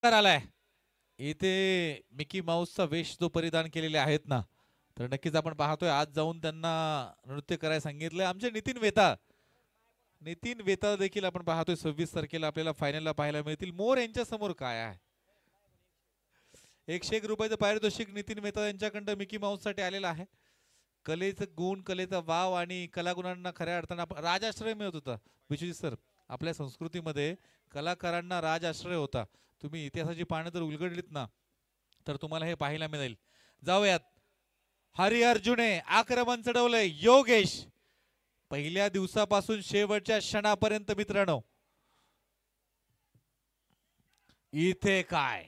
आलाय इथे मिकी माऊसचा वेश जो परिधान केलेले आहेत ना, तर नक्कीच आपण पाहतोय आज जाऊन त्यांना नृत्य करायला सांगितलंय. आमचे नितीन वेताळ देखील आपण पाहतोय 26 तारखेला आपल्याला फायनलला पाहायला मिळतील. मोर यांच्या समोर काय आहे, 101 रुपयाचं पारितोषिक नितीन वेताळ यांच्याकडं मिकी माऊस साठी आलेलं आहे. कलेचं गुण, कलेचा वाव आणि कलागुणांना खऱ्या अर्थानं राजाश्रय मिळत होता. विश्वजित सर, आपल्या संस्कृतीमध्ये कलाकारांना राजाश्रय होता. तुम्ही इतिहासाची पानं जर उलगडलीत ना तर तुम्हाला हे पाहायला मिळेल. जाऊयात, हरी अर्जुने आक्रमण चढवलंय. योगेश पहिल्या दिवसापासून शेवटच्या क्षणापर्यंत मित्रांनो. इथे काय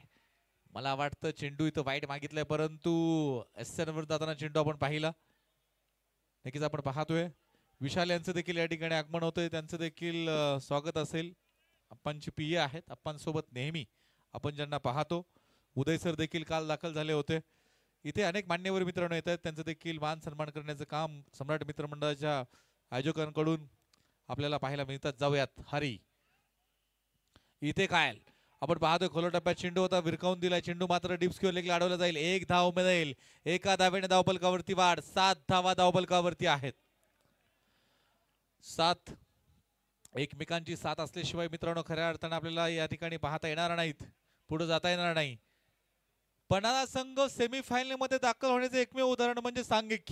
मला वाटतं चेंडू इथं वाईट मागितलाय, परंतु एसएन वर जाताना चेंडू आपण पाहिला. नक्कीच आपण पाहतोय विशाल यांचं देखील या ठिकाणी आगमन होतंय, त्यांचं देखील स्वागत असेल. आप्पांची पिये आहेत, आप्पांसोबत नेहमी आपण ज्यांना पाहतो. उदय सर देखील काल दाखल झाले होते. इथे अनेक मान्यवर मित्रांनो येत आहेत, त्यांचं देखील मान सन्मान करण्याचं काम सम्राट मित्रमंडळाच्या आयोजकांकडून आपल्याला पाहायला मिळतात. जाऊयात हरी. इथे काय आपण पाहतोय खोल टप्प्यात चेंडू होता, विरकावून दिला चेंडू, मात्र डीप स्क्वेअर लेगला अडवला जाईल. एक धाव मिळेल. एका धावेने धावफलकावरती वाढ. 7 धावा धावफलकावरती आहेत. 7 एकमेकांची साथ असल्याशिवाय मित्रांनो खऱ्या अर्थाने आपल्याला या ठिकाणी पाहता येणार नाहीत, पुढे जाता येणार नाही. पन्हाळा संघ सेमीफायनल मध्ये दाखल होण्याचे एकमेव उदाहरण म्हणजे सांघिक,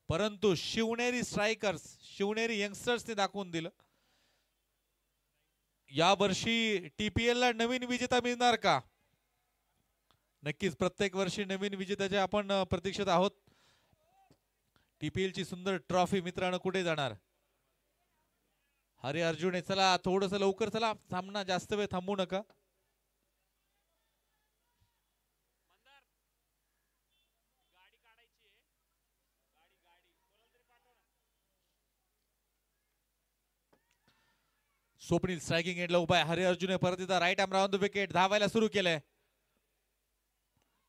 परंतु शिवनेरी स्ट्रायकर्स, शिवनेरी यंगस्टर्सने दाखवून दिलं. या वर्षी टीपीएल ला नवीन विजेता मिळणार का? नक्कीच प्रत्येक वर्षी नवीन विजेत्याचे आपण प्रतीक्षित आहोत. टीपीएल ची सुंदर ट्रॉफी मित्रांनो कुठे जाणार? हरी अर्जुन चला थोडस लवकर चला, सामना जास्त वेळ थांबू नका. स्वप्नील स्ट्रायकिंग एंडला उभा आहे. हरी अर्जुन परत एकदा right arm round the wicket धावायला सुरू केलंय.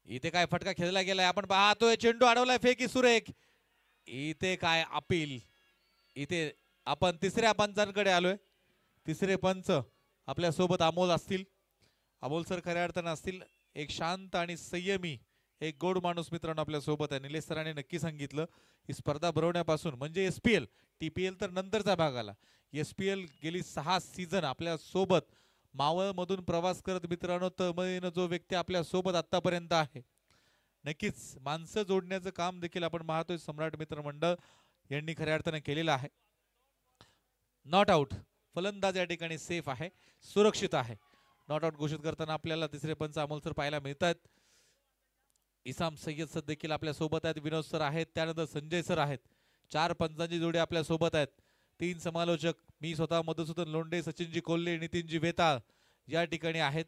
इथे काय फटका खेळला गेलाय, आपण पाहतोय चेंडू अडवलाय, फेकी सुरेख. इथे काय अपील. इथे आपण तिसऱ्या पंचांकडे आलोय. तिसरे पंच आपल्या सोबत अमोल असतील, अमोल सर खऱ्या अर्थाने असतील. एक शांत आणि संयमी एक गोड माणूस मित्रांनो आपल्या सोबत आहे. निलेश सरांनी नक्की सांगितलं ही स्पर्धा भरवण्यापासून म्हणजे एसपीएल, टीपीएल तर नंतरचा भाग आला. एसपीएल गेली 6 सीझन आपल्या सोबत मावळ मधून प्रवास करत मित्रांनो तळमळीनं जो व्यक्ती आपल्या सोबत आतापर्यंत आहे, नक्कीच माणसं जोडण्याचं काम देखील आपण पाहतोय सम्राट मित्र मंडळ यांनी खऱ्या अर्थाने केलेलं आहे. नॉट आउट फलंदाज या ठिकाणी सेफ आहे, सुरक्षित आहे. नॉट आउट घोषित करताना आपल्याला तिसरे पंच अमोल सर पाहायला मिळतात. इसाम सय्यद सर देखील आपल्या सोबत आहेत, विनोद सर आहेत, त्यानंतर संजय सर आहेत. 4 पंचांची जोडी आपल्या सोबत आहेत. 3 समालोचक मी स्वतः मधुसूदन लोंढे, सचिनजी कोल्हे, नितीनजी वेताळ या ठिकाणी आहेत.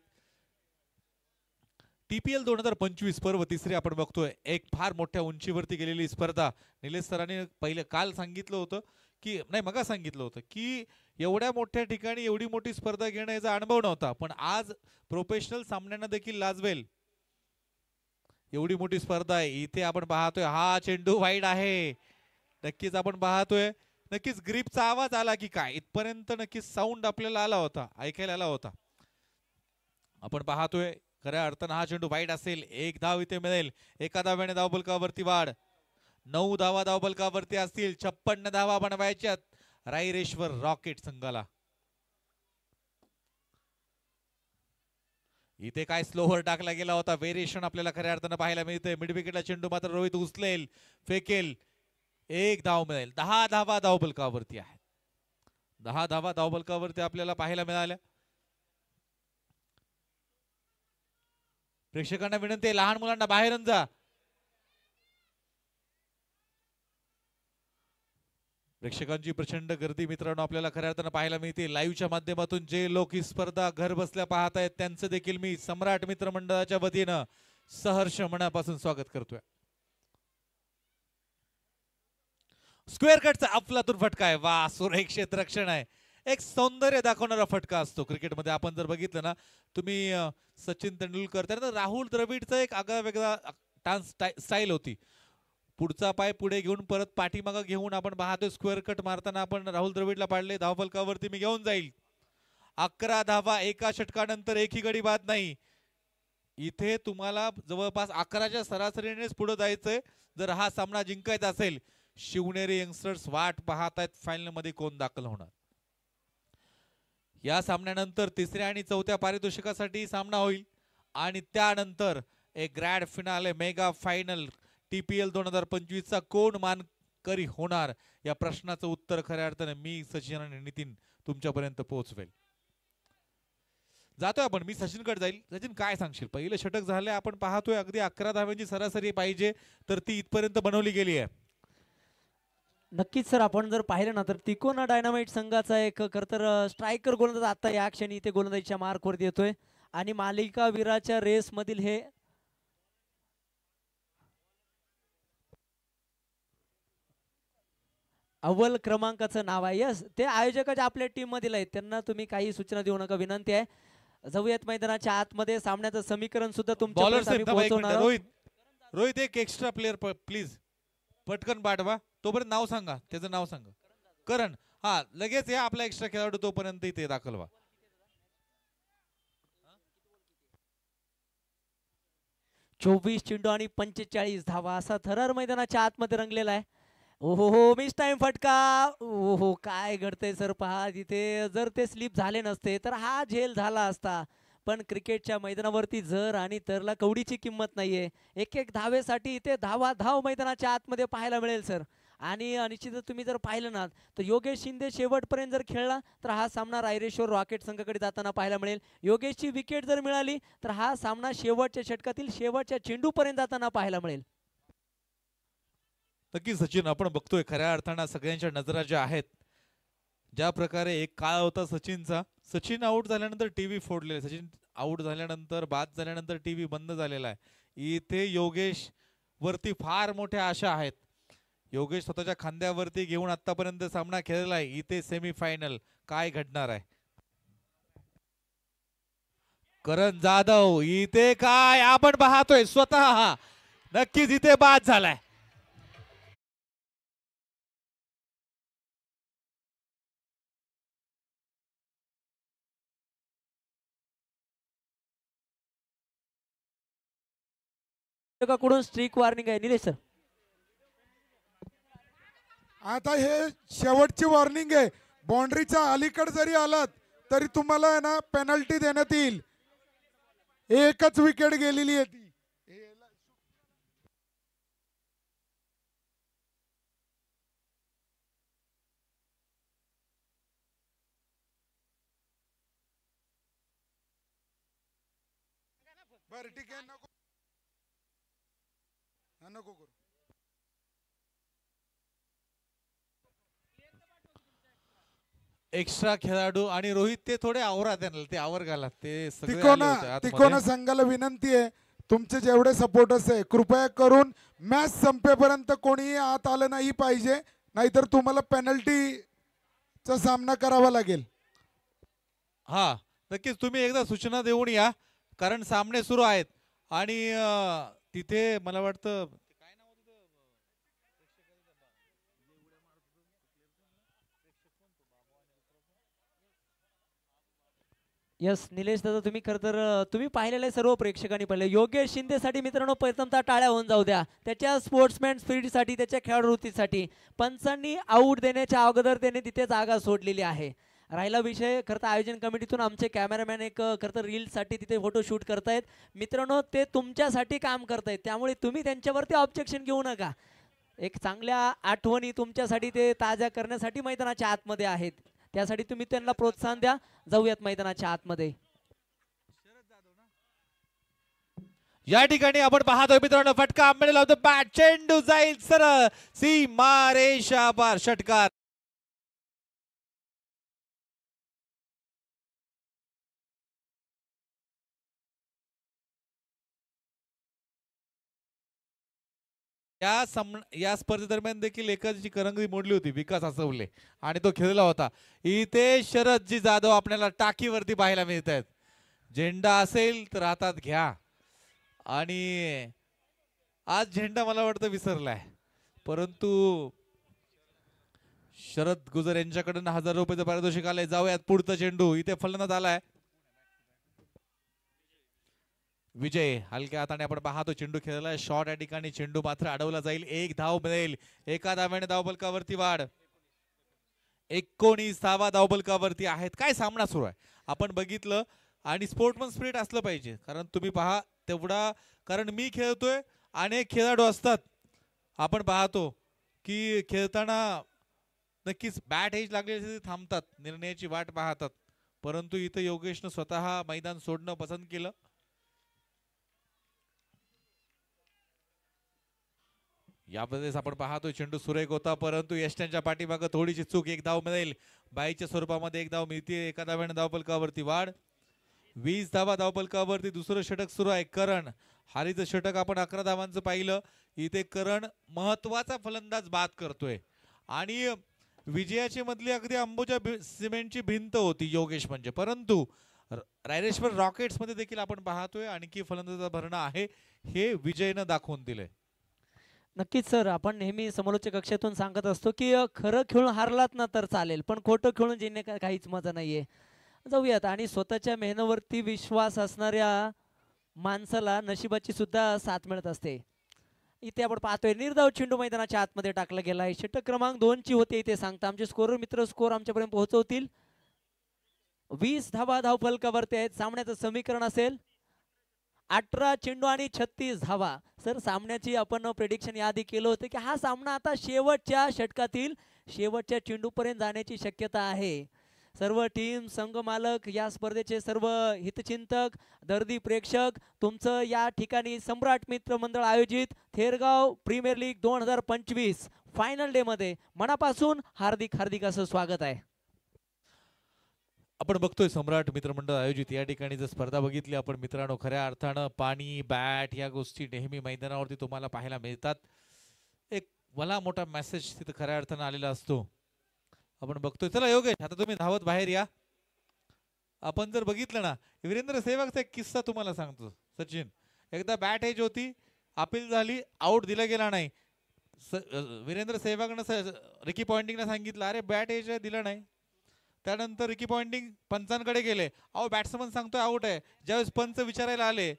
टीपीएल 2025 पर्व तिसरी आपण बघतोय. एक फार मोठ्या उंचीवरती गेलेली स्पर्धा. निलेश सरांनी पहिले काल सांगितलं होतं की नाही मगा सांगितलं होतं की एवढ्या मोठ्या ठिकाणी एवढी मोठी स्पर्धा घेण्याचा अनुभव नव्हता, पण आज प्रोफेशनल सामन्यांना देखील लाजवेल एवढी मोठी स्पर्धा आहे. इथे आपण पाहतोय हा चेंडू वाईड आहे. नक्कीच आपण पाहतोय, नक्कीच ग्रीपचा आवाज आला की काय इथपर्यंत नक्कीच साऊंड आपल्याला आला होता, ऐकायला आला होता. आपण पाहतोय खऱ्या अर्थानं हा चेंडू वाईड असेल. 1 धाव इथे मिळेल. एका धाव्याने धावफलकावरती वाढ. 9 धावा धावफलकावरती असतील. 56 धावा बनवायच्यात रायरेश्वर रॉकेट संघाला. इथे काय स्लोवर टाकला गेला होता, व्हेरिएशन आपल्याला खऱ्या अर्थानं पाहायला मिळते. मिड विकेटला चेंडू मात्र रोहित उचलेल, फेकेल. 1 धाव मिळेल. 10 धावा धावफलकावरती आहेत. 10 धावा धावफलकावरती आपल्याला पाहायला मिळाल्या. प्रेक्षकांना विनंती आहे, लहान मुलांना बाहेर जा. प्रेक्षकांची प्रचंड गर्दी मित्रांनो आपल्याला खऱ्या अर्थानं पाहायला मिळते. लाईव्हच्या माध्यमातून जे लोक ही स्पर्धा घर बसल्या पाहत आहेत त्यांचं देखील मी सम्राट मित्र मंडळाच्या वतीनं सहर्ष मनापासून स्वागत करतोय. स्क्वेअर कटचा अफलातून फटका आहे. वा, सुरेख क्षेत्ररक्षण आहे. एक सौंदर्य दाखवणारा फटका असतो क्रिकेटमध्ये. आपण जर बघितलं ना, तुम्ही सचिन तेंडुलकर त्यानंतर राहुल द्रविडचा एक आगळा वेगळा डान्स स्टाईल होती. पुढचा पाय पुढे घेऊन परत पाठीमागं घेऊन आपण पाहतोय स्क्वेअर कट मारताना आपण राहुल द्रविडला पाडले. धावफलकावरती मी घेऊन जाईल. 11 धावा एका षटकानंतर एकही गडी बाद नाही. इथे तुम्हाला जवळपास 11च्या सरासरीनेच पुढे जायचंय जर हा सामना जिंकायचा असेल. शिवनेरी यंगस्टर्स वाट पाहत आहेत फायनल मध्ये कोण दाखल होणार. या सामन्यानंतर तिसऱ्या आणि चौथ्या पारितोषिकासाठी सामना होईल आणि त्यानंतर एक grand finale mega final TPL 2025 चा कोण मानकरी होणार या प्रश्नाचं उत्तर खऱ्या अर्थाने मी सचिन आणि नितीन तुमच्यापर्यंत पोहोचवेल. जातोय आपण, मी सचिनकडे जाईल. सचिन काय सांगशील, पहिलं षटक झाले आपण पाहतोय अगदी 11 धाव्यांची सरासरी पाहिजे तर ती इथपर्यंत बनवली गेली आहे. नक्कीच सर, आपण जर पाहिलं ना तर तिकोना डायनामाइट संघाचा एक खरं तर स्ट्रायकर गोलंदाज आता या क्षणी इथे गोलंदाजीच्या मार्कवरती येतोय आणि मालिका वीराच्या रेस मधील हे अव्वल क्रमांकाचं नाव आहे. यस, ते आयोजक आपल्या टीम मधील आहेत, त्यांना तुम्ही काही सूचना देऊ नका विनंती आहे. जाऊयात मैदानाच्या आतमध्ये. सामन्याचं समीकरण सुद्धा बॉलर तुमच्या रोहित रोहित एक एक्स्ट्रा प्लेअर प्लीज पटकन पाठवा. तोपर्यंत नाव सांगा, त्याचं नाव सांगा. करण. हा, लगेच या आपला एक्स्ट्रा खेळाडू तोपर्यंत इथे दाखल व्हा. 24 चेंडू आणि 45 धावा असा थरार मैदानाच्या आतमध्ये रंगलेला आहे. ओहो हो, मिस टाइम फटका. ओहो, काय घडतंय सर पहा. तिथे जर ते स्लिप झाले नसते तर हा झेल झाला असता, पण क्रिकेटच्या मैदानावरती जर आणि तरला कवडीची किंमत नाहीये. एक एक धावेसाठी इथे धाव मैदानाच्या आतमध्ये पाहायला मिळेल सर. आणि निश्चितच तुम्ही जर पाहिलं ना तर योगेश शिंदे शेवटपर्यंत जर खेळला तर हा सामना रायरेश्वर रॉकेट संघाकडे जाताना पाहायला मिळेल. योगेशची विकेट जर मिळाली तर हा सामना शेवटच्या षटकातील शेवटच्या चेंडूपर्यंत जाताना पाहायला मिळेल. नक्की सचिन, आपण बघतोय खऱ्या अर्थानं सगळ्यांच्या नजरा ज्या आहेत, ज्या प्रकारे एक काळ होता सचिनचा. सचिन आउट झाल्यानंतर टीव्ही फोडलेला, सचिन आउट झाल्यानंतर बाद झाल्यानंतर टीव्ही बंद झालेला आहे. इथे योगेश वरती फार मोठ्या आशा आहेत. योगेश स्वतःच्या खांद्यावरती घेऊन आतापर्यंत सामना खेळलेला आहे. इथे सेमीफायनल काय घडणार आहे. करण जाधव इथे काय आपण पाहतोय स्वतः, नक्कीच इथे बाद झालाय. कडून स्ट्रीक वॉर्निंग आहे निलेश सर. आता हे शेवटची वॉर्निंग आहे. बाउंड्रीच्या अलीकडे जरी आलात तरी तुम्हाला आहे ना पेनल्टी देण्यात येईल. एकच विकेट गेलेली आहे ती. बरं ठीक आहे, नको नको करू. एक्स्ट्रा खेळाडू आणि रोहित ते थोडे आवरा, त्यांना ते आवर घाला. ते सगळे आले तिकोना होते आतमध्ये. तिकोना संघाला विनंती आहे, तुमचे जेवढे सपोर्टर्स आहे कृपया करून मॅच संपेपर्यंत कोणीही आत आलं नाही पाहिजे, नाहीतर तुम्हाला पेनल्टीचा सामना करावा लागेल. हा, नक्कीच तुम्ही एकदा सूचना देऊन या, कारण सामने सुरू आहेत. आणि तिथे मला वाटतं यस निलेश दादा, तुम्ही खरं तर तुम्ही पाहिलेलं आहे, सर्व प्रेक्षकांनी पाहिले. योगेश शिंदेसाठी मित्रांनो प्रथमतः टाळ्या होऊन जाऊ द्या. त्याच्या स्पोर्ट्समॅन स्पिरिटसाठी, त्याच्या खेळाडूवृत्तीसाठी. पंचांनी आऊट देण्याच्या अगोदर त्याने तिथे जागा सोडलेली आहे. राहिला विषय, खरं तर आयोजन कमिटीतून आमचे कॅमेरामॅन एक खरं तर रीलसाठी तिथे फोटो शूट करतायत. मित्रांनो, ते तुमच्यासाठी काम करतायत, त्यामुळे तुम्ही त्यांच्यावरती ऑब्जेक्शन घेऊ नका. एक चांगल्या आठवणी तुमच्यासाठी ते ताज्या करण्यासाठी मैदानाच्या आतमध्ये आहेत, त्यासाठी तुम्ही त्यांना प्रोत्साहन द्या. जाऊयात मैदानाच्या आतमध्ये. या ठिकाणी आपण पाहतोय मित्रांनो, फटका मिळाला होता. बॅट चेंडू जाईल सरळ सीमा रेषा पार. षटकार या स्पर्धेदरम्यान देखील एकाची करंगळी मोडली होती, विकास आसवले, आणि तो खेळला होता. इथे शरदजी जाधव आपल्याला टाकीवरती पाहायला मिळत आहेत. झेंडा असेल तर हातात घ्या. आणि आज झेंडा मला वाटतं विसरलाय, परंतु शरद गुजर यांच्याकडून 1000 रुपयाचं पारितोषिक आलंय. जाऊयात पुढचा चेंडू. इथे फलंदाज आलाय विजय. हलक्या हाताने आपण पाहतो चेंडू खेळलाय. शॉट या ठिकाणी चेंडू मात्र अडवला जाईल. एक धाव मिळेल. एका धाव्याने धावफलकावरती वाढ. 19वा धावफलकावरती आहेत. काय सामना सुरू आहे आपण बघितलं. आणि स्पोर्ट्समन स्पिरिट असलं पाहिजे, कारण तुम्ही पहा तेवढा, कारण मी खेळतोय, अनेक खेळाडू असतात, आपण पाहतो की खेळताना नक्कीच बॅट एज लागलेले थांबतात, निर्णयाची वाट पाहतात, परंतु इथं योगेशनं स्वतः मैदान सोडणं पसंत केलं. यावेळेस आपण पाहतोय चेंडू सुरेख होता, परंतु यष्ट्यांच्या पाठीमागे थोडीशी चूक. एक धाव मिळेल बाईच्या स्वरूपामध्ये, एक धाव मिळते. एका धाव्याने धावफलकावरती वाढ. 20 धावा धावफलकावरती. दुसरं षटक सुरू आहे. करण हारीचं षटक आपण 11 धावांचं पाहिलं. इथे करण महत्वाचा फलंदाज बाद करतोय आणि विजयाची मधली अगदी अंबुजा सिमेंटची भिंत होती योगेश म्हणजे, परंतु रायरेश्वर रॉकेट्स मध्ये देखील आपण पाहतोय आणखी फलंदाजाचा भरणा आहे, हे विजयनं दाखवून दिलंय. नक्कीच सर, आपण नेहमी समालोचक कक्षातून सांगत असतो की खरं खेळून हारलात ना तर चालेल, पण खोटं खेळून जिंकणे काहीच मजा नाहीये. जाऊयात. आणि स्वतःच्या मेहनतीवरती विश्वास असणाऱ्या माणसाला नशिबाची सुद्धा साथ मिळत असते. इथे आपण पाहतोय निर्धाव चेंडू मैदानाच्या आतमध्ये टाकला गेलाय. षटक क्रमांक 2 ची होते इथे सांगता आमचे स्कोरर मित्र स्कोर आमच्यापर्यंत पोहोचवतील. 20 धावा धावफलकावरती आहेत. सामन्याचं समीकरण असेल 18 चेंडू आणि 36 धावा. सर, सामन्याची आपण प्रेडिक्शन याआधी केलं होतं की हा सामना आता शेवटच्या षटकातील शेवटच्या चेंडूपर्यंत जाण्याची शक्यता आहे. सर्व टीम, संघ मालक, या स्पर्धेचे सर्व हितचिंतक, दर्दी प्रेक्षक, तुमचं या ठिकाणी सम्राट मित्र मंडळ आयोजित Thergaon premier league 2025 final day मध्ये मनापासून हार्दिक हार्दिक असं स्वागत आहे. आपण बघतोय सम्राट मित्रमंडळ आयोजित या ठिकाणी जर स्पर्धा बघितली आपण मित्रांनो, खऱ्या अर्थानं पाणी, बॅट या गोष्टी नेहमी मैदानावरती तुम्हाला पाहायला मिळतात. एक भला मोठा मेसेज तिथे खऱ्या अर्थानं आलेला असतो. आपण बघतोय. चला योगेश, आता तुम्ही धावत बाहेर या. आपण जर बघितलं ना, वीरेंद्र सेहवागचा एक किस्सा तुम्हाला सांगतो. सचिन, एकदा बॅट एज होती, अपील झाली, आउट दिला गेला नाही. वीरेंद्र सेहवागनं रिकी पॉइंटिंगला सांगितलं, अरे बॅट एज दिला नाही. त्यानंतर रिकी पॉइंटिंग पंचांकडे गेले, अहो बॅट्समन सांगतोय आउट आहे. ज्यावेळेस पंच विचारायला आले,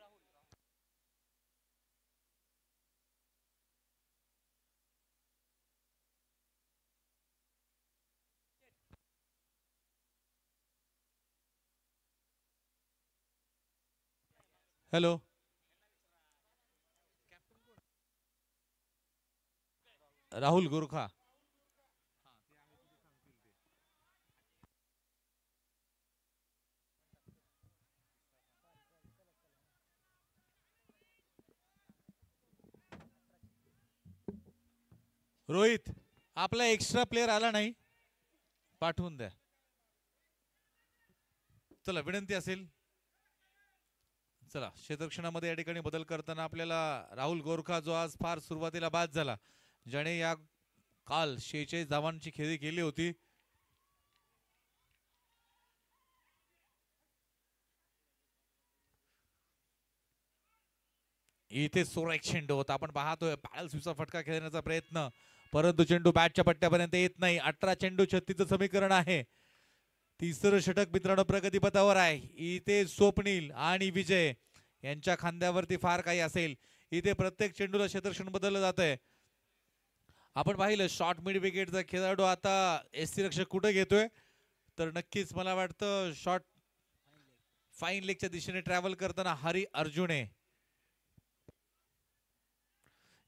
हॅलो राहुल गोरखा, रोहित आपला एक्स्ट्रा प्लेयर आला नाही, पाठवून द्या. चला विनंती असेल. चला क्षेत्ररक्षणामध्ये या ठिकाणी बदल करताना आपल्याला राहुल गोरखा, जो आज फार सुरुवातीला बाद झाला, ज्याने या काल 46 धावांची खेळी केली होती. इथे सुरेख चेंडू होता. आपण पाहतोय पॅडल स्वीपचा फटका खेळण्याचा प्रयत्न, परंतु चेंडू बॅटच्या पट्ट्यापर्यंत येत नाही. 18 चेंडू 36 समीकरण आहे. तिसरं षटक मित्रांनो प्रगतीपथावर आहे. इथे स्वप्नील आणि विजय यांच्या खांद्यावरती फार काही असेल. इथे प्रत्येक चेंडूला क्षेत्ररक्षण बदललं जात आहे. आपण पाहिलं शॉर्ट मिड विकेटचा खेळाडू आता एसटी रक्षक कुठे घेतोय, तर नक्कीच मला वाटतं शॉर्ट फाईन लेगच्या दिशेने ट्रॅव्हल करताना हरी अर्जुने.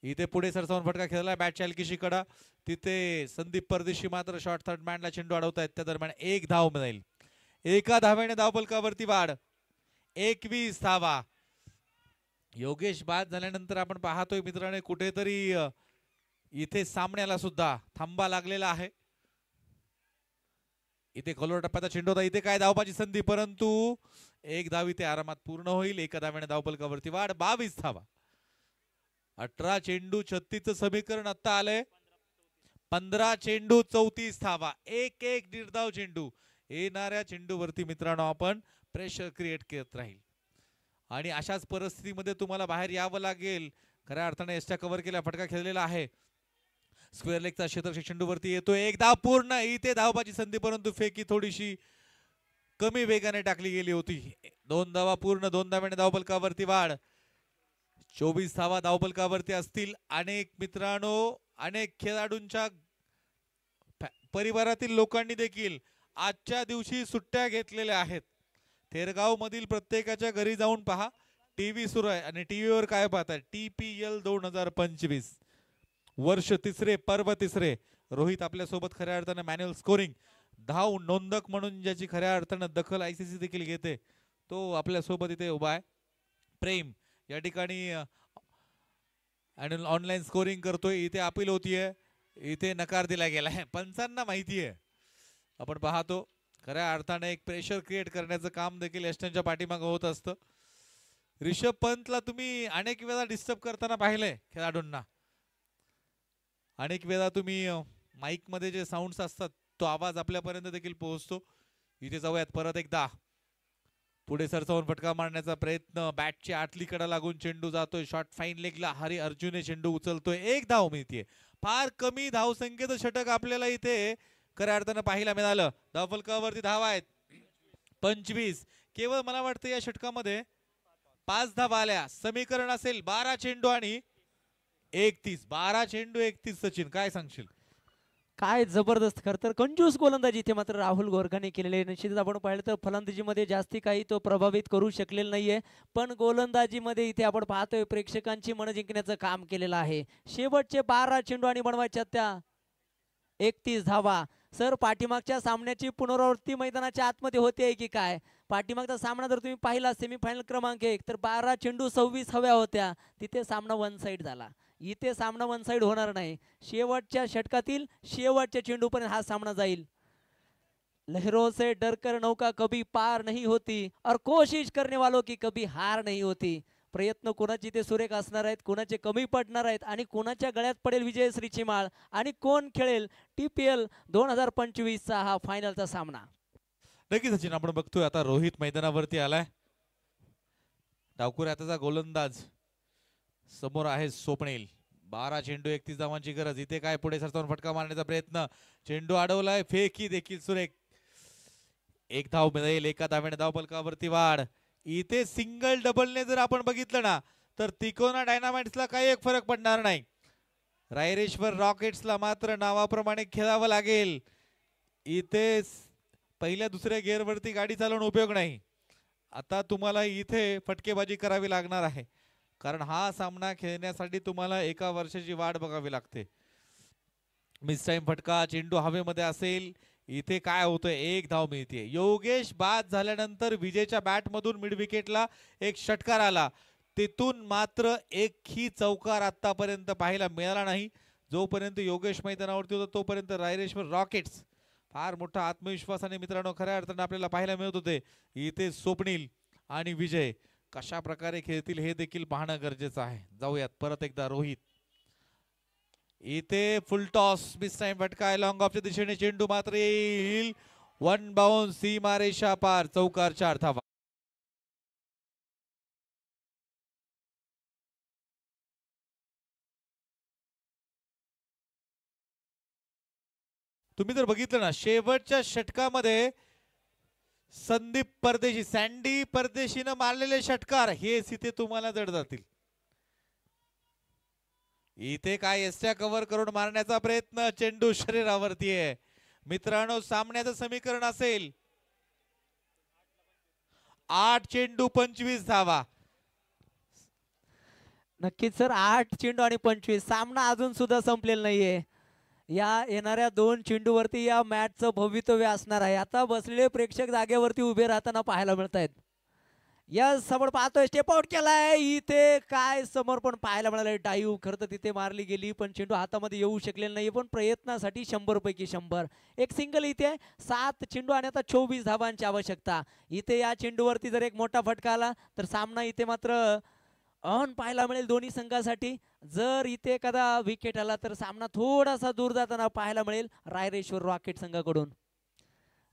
इथे पुढे सरसावून फटका खेळला बॅटच्या हलकीशी कडा. तिथे संदीप परदेशी मात्र शॉर्ट थर्ड मॅनला चेंडू अडवतायत. त्या दरम्यान एक धाव मिळेल. एका धाव्याने धावफलकावरती वाढ. 21 धावा. योगेश बाद झाल्यानंतर आपण पाहतोय मित्रांनो कुठेतरी इथे सामन्याला सुद्धा थांबा लागलेला आहे. इथे खोलवर टप्प्याचा चेंडू होता. इथे काय धावपाची संधी, परंतु एक धाव इथे आरामात पूर्ण होईल. एका धाव्याने धावफलकावरती वाढ. 22 धावा. 18 चेंडू 36 समीकरण आता आलंय. 15 चेंडू 34 धावा. एक निर्धाव चेंडू. येणाऱ्या चेंडूवरती मित्रांनो आपण प्रेशर क्रिएट करत राहील आणि अशाच परिस्थितीमध्ये तुम्हाला बाहेर यावं लागेल. खऱ्या अर्थाने एसच्या कव्हर केला फटका खेळलेला आहे. स्क्वेअर लेगचा क्षेत्ररक्षक चेंडूवरती येतो. एक धाव पूर्ण. इथे धावपाची संधी, परंतु फेकी थोडीशी कमी वेगाने टाकली गेली होती. 2 धावा पूर्ण. 2 धाव्याने धावफलकावरती वाढ. 24 धावा धावफलकावरती असतील. अनेक मित्रांनो, अनेक खेळाडूंच्या परिवारातील लोकांनी देखील आजच्या दिवशी सुट्ट्या घेतलेल्या आहेत. थेरगाव मधील प्रत्येकाच्या घरी जाऊन पहा, टीव्ही सुरू आहे आणि टीव्हीवर काय पाहताय, TPL 2025 वर्ष तिसरे, पर्व तिसरे. रोहित आपल्या सोबत खऱ्या अर्थाने मॅन्युअल स्कोरिंग धाव नोंदक म्हणून ज्याची खऱ्या अर्थाने दखल ICC देखील घेते, तो आपल्या सोबत इथे उभा आहे. प्रेम या ठिकाणी आणि ऑनलाईन स्कोरिंग करतोय. इथे अपील होतीये, इथे नकार दिला गेलाय. पंचांना माहिती आहे. आपण पाहतो खऱ्या अर्थाने एक प्रेशर क्रिएट करण्याचं काम देखील यष्टनच्या पाठीमागे होत असतं. ऋषभ पंतला तुम्ही अनेक वेळा डिस्टर्ब करताना पाहिलंय खेळाडूंना. अनेक वेळा तुम्ही माईक मध्ये जे साऊंड्स असतात तो आवाज आपल्यापर्यंत देखील पोहोचतो. इथे जाऊयात परत एकदा. पुढे सरसावून फटका मारण्याचा प्रयत्न. बॅटची आतली कडा लागून चेंडू जातोय शॉर्ट फाईन लेगला. हरी अर्जुने चेंडू उचलतोय. 1 धाव मिळतीये. फार कमी धाव संख्येचं षटक आपल्याला इथे खऱ्या अर्थानं पाहायला मिळालं. धावफलकावरती धावा आहेत 25. केवळ मला वाटतं या षटकामध्ये 5 धावा आल्या. समीकरण असेल 12 चेंडू आणि 31. 12 चेंडू 31. सचिन काय सांगशील? काय जबरदस्त खरं तर कंजूस गोलंदाजी इथे मात्र राहुल गोरखाने केलेली आहे. निश्चितच आपण पाहिलं तर फलंदाजीमध्ये जास्ती काही तो प्रभावित करू शकलेला नाहीये, पण गोलंदाजीमध्ये इथे आपण पाहतोय प्रेक्षकांची मन जिंकण्याचं काम केलेलं आहे. शेवटचे 12 चेंडू आणि बनवायच्या त्या 31 धावा. सर पाठीमागच्या सामन्याची पुनरावृत्ती मैदानाच्या आतमध्ये होते की काय? पाठीमागचा सामना जर तुम्ही पाहिला सेमीफायनल क्रमांक 1 तर 12 चेंडू 26 हव्या होत्या. तिथे सामना वन साइड झाला. इथे सामना वन साइड होणार नाही. शेवटच्या षटकातील शेवटच्या चेंडूपर्यंत हा सामना जाईल. लहरों से डरकर नौका कभी पार नहीं होती और कोशिश करने वालों की कभी हार नहीं होती. प्रयत्न कोणाची ते सुरेख असणार आहेत, कोणाचे कमी पडणार आहेत आणि कोणाच्या गळ्यात पडेल विजयश्रीची माळ आणि कोण खेळेल TPL 2025चा हा फायनलचा सामना. नक्की सचिन आपण बघतोय आता रोहित मैदानावरती आलाय. डावखुऱ्या हाताचा गोलंदाज समोर आहे स्वप्नील. 12 चेंडू 31 धावांची गरज. इथे काय पुढे सरसावून फटका मारण्याचा प्रयत्न. चेंडू अडवलाय. फेकी देखील सुरेख. 1 धाव मिळेल. एका धाव्याने धावफलकावरती वाढ. इथे सिंगल डबलने जर आपण बघितलं ना तर तिकोना डायनामाइट्सला काही एक फरक पडणार नाही. रायरेश्वर रॉकेट्सला मात्र नावाप्रमाणे खेळावं लागेल. इथे पहिल्या दुसऱ्या गिअरवरती गाडी चालवून उपयोग नाही. आता तुम्हाला इथे फटकेबाजी करावी लागणार आहे, कारण हा सामना खेळण्यासाठी तुम्हाला 1 वर्षाची वाट बघावी लागते. मिस टाइम फटका. चेंडू हवेमध्ये असेल. इथे काय होतंय 1 धाव मिळते. योगेश बाद झाल्यानंतर विजयच्या बॅट मधून मिड विकेटला एक षटकार आला. तिथून मात्र एकही चौकार आतापर्यंत पाहायला मिळाला नाही. जोपर्यंत योगेश मैदानावरती होता तोपर्यंत रायरेश्वर रॉकेट्स फार मोठा आत्मविश्वासाने मित्रांनो खऱ्या अर्थाने आपल्याला पाहायला मिळत होते. इथे स्वप्नील आणि विजय कशा प्रकारे खेळतील हे देखील पाहणं गरजेचं आहे. जाऊयात परत एकदा रोहित. इथे फुल टॉस. मिस टाइम फटका. लॉंग ऑफच्या दिशेने चेंडू मात्र येईल. 1 बाउन्स. सीमारेषा पार. चौकार 4 धावा. तुम्ही जर बघितलं ना शेवटच्या षटकामध्ये संदीप परदेशी सँडी परदेशीनं मारलेले षटकार हेच इथे तुम्हाला जड जातील. इथे काय एस्ट्या कव्हर करून मारण्याचा प्रयत्न. चेंडू शरीरावरती आहे. मित्रांनो सामन्याचं समीकरण असेल 8 चेंडू 25 धावा. नक्कीच सर 8 चेंडू आणि 25. सामना अजून सुद्धा संपलेला नाहीये. या येणाऱ्या 2 चेंडूवरती या मॅचचं भवितव्य असणार आहे. आता बसलेले प्रेक्षक जागेवरती उभे राहताना पाहायला मिळत आहेत. या समोर पाहतोय स्टेप आउट केलाय. इथे काय समर्पण पाहायला मिळालंय. डाईव्ह खरं तर तिथे मारली गेली पण चेंडू हातामध्ये येऊ शकलेला नाही. पण प्रयत्नासाठी 100 पैकी 100. एक सिंगल इथे 7 चेंडू आणि आता 24 धावांची आवश्यकता. इथे या चेंडूवरती जर एक मोठा फटका आला तर सामना इथे मात्र ऑन पाहायला मिळेल दोन्ही संघासाठी. जर इथे एखादा विकेट आला तर सामना थोडासा दूर जाताना पाहायला मिळेल रायरेश्वर रॉकेट संघाकडून.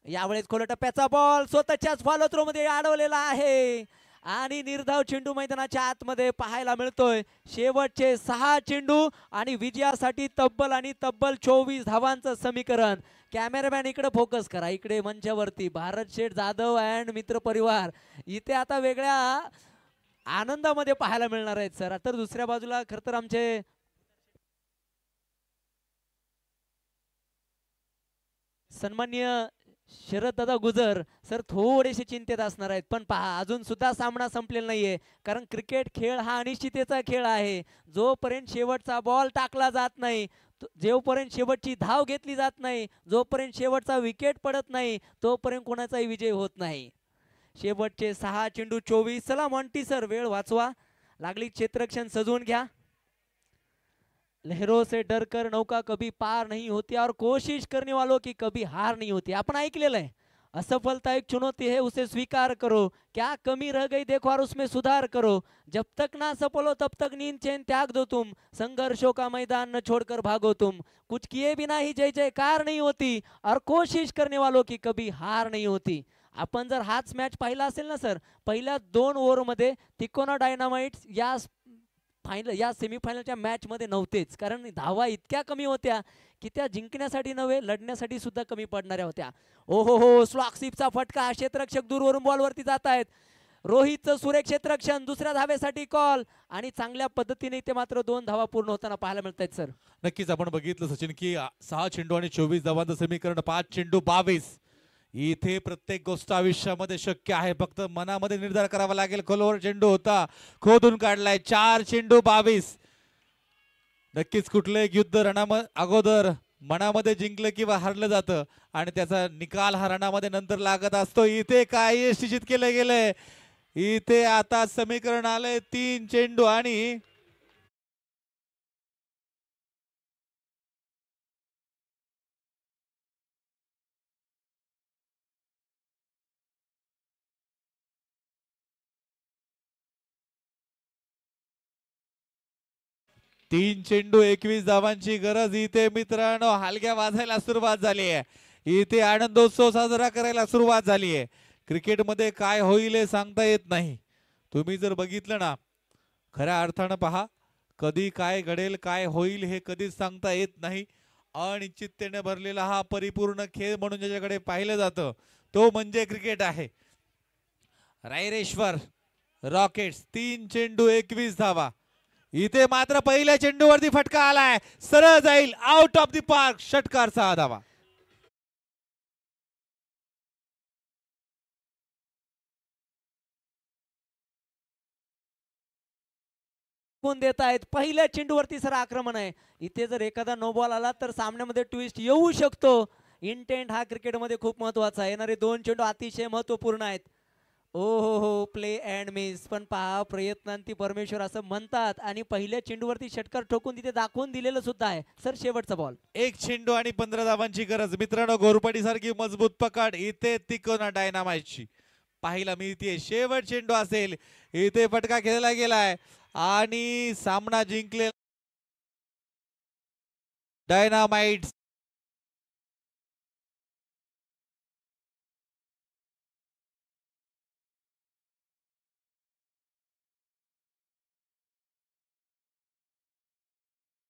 यावेळेस खोल टप्प्याचा बॉल स्वतःच्याच फॉलो थ्रो मध्ये अडवलेला आहे आणि निर्धाव चेंडू मैदानाच्या आतमध्ये पाहायला मिळतोय. शेवटचे 6 चेंडू आणि विजयासाठी तब्बल 24 धावांचं समीकरण. कॅमेरामॅन इकडे फोकस करा. इकडे मंचावरती भारत शेठ जाधव अँड मित्र परिवार इथे आता वेगळ्या आनंदामध्ये पाहायला मिळणार आहेत सर. तर दुसऱ्या बाजूला खर तर आमचे सन्माननीय शरद दादा गुजर सर थोडेसे चिंतेत असणार आहेत. पण पहा अजून सुद्धा सामना संपलेला नाहीये, कारण क्रिकेट खेळ हा अनिश्चिततेचा खेळ आहे. जोपर्यंत शेवटचा बॉल टाकला जात नाही, जोपर्यंत शेवटची धाव घेतली जात नाही, जोपर्यंत शेवटचा विकेट पडत नाही तोपर्यंत कोणाचाही विजय होत नाही. शेवटचे 6 चेंडू 24. चला मॉन्टी सर वेळ वाचवा. लागली क्षेत्ररक्षण सजवून घ्या. लहरों से डर कर नौका कभी पार नहीं होती और कोशिश करने वालों की कभी हार नहीं होती. आपण ऐकलेलं आहे. असफलता एक चुनौती है, उसे स्वीकार करो. क्या कमी रह गई देखो और उसमें सुधार करो. जब तक ना सफल हो तब तक नींद चैन त्याग दो तुम. संघर्षों का मैदान न छोड़कर भागो तुम. कुछ किए बिना ही जय जयकार नहीं होती और कोशिश करने वालों की कभी हार नहीं होती. आपण जर हाच मॅच पाहिला असेल ना सर, पहिल्या 2 ओव्हरमध्ये तिकोना डायनामाइट्स या सेमीफायनलच्या मॅच मध्ये नव्हतेच, कारण धावा इतक्या कमी होत्या की त्या जिंकण्यासाठी नव्हे लढण्यासाठी सुद्धा कमी पडणाऱ्या होत्या. ओहो हो, स्लॉकशिपचा फटका, क्षेत्ररक्षक दूरवरून बॉलवरती जात आहेत. रोहितचं सुरेख क्षेत्ररक्षण, दुसऱ्या धावेसाठी कॉल आणि चांगल्या पद्धतीने ते मात्र 2 धावा पूर्ण होताना पाहायला मिळत आहेत सर. नक्कीच आपण बघितलं सचिन की 6 चेंडू आणि 24 धावांचं समीकरण, 5 चेंडू 22. इथे प्रत्येक गोष्ट आयुष्यामध्ये शक्य आहे, फक्त मनामध्ये निर्धार करावा लागेल. खोलवर चेंडू होता, खोदून काढलाय. 4 चेंडू 22. नक्कीच कुठलं एक युद्ध अगोदर मनामध्ये जिंकलं किंवा हरलं जातं आणि त्याचा निकाल हा रणामध्ये नंतर लागत असतो. इथे काय यश निश्चित केलं गेलंय. इथे आता समीकरण आलंय 3 चेंडू आणि तीन चेंडू 21 धावांची गरज. इथे मित्रांनो हलक्या वाजायला सुरुवात झाली आहे. इथे आनंदोत्सव साजरा करायला सुरुवात झाली आहे. क्रिकेटमध्ये काय होईल हे सांगता येत नाही. तुम्ही जर बघितलं ना, खऱ्या अर्थानं पहा, कधी काय घडेल काय होईल हे कधीच सांगता येत नाही. अनिश्चिततेने भरलेला हा परिपूर्ण खेळ म्हणून ज्याच्याकडे पाहिलं जातं तो म्हणजे क्रिकेट आहे. रायरेश्वर रॉकेट्स 3 चेंडू 21 धावा. इथे मात्र पहिल्या चेंडूवरती फटका आलाय, सरळ जाईल आउट ऑफ द पार्क. षटकार 6 धावा. कोण देत आहेत. पहिल्या चेंडूवरती सर आक्रमण आहे. इथे जर एखादा नो बॉल आला तर सामन्यामध्ये ट्विस्ट येऊ शकतो. इंटेंट हा क्रिकेटमध्ये खूप महत्वाचा आहे. येणारे 2 चेंडू अतिशय महत्वपूर्ण आहेत. ओ हो हो, प्ले अँड मिस. पण पहा, प्रयत्नांती परमेश्वर असं म्हणतात आणि पहिल्या चेंडूवरती षटकार ठोकून तिथे दाखवून दिलेलं सुद्धा आहे. सर शेवटचा बॉल. 1 चेंडू आणि 15 धावांची गरज. मित्रांनो घोरपडी सारखी मजबूत पकड इथे तिकोना डायनामाइटची पाहायला मिळते. शेवट चेंडू असेल. इथे फटका खेळला गेलाय आणि सामना जिंकले डायनामाइट्स.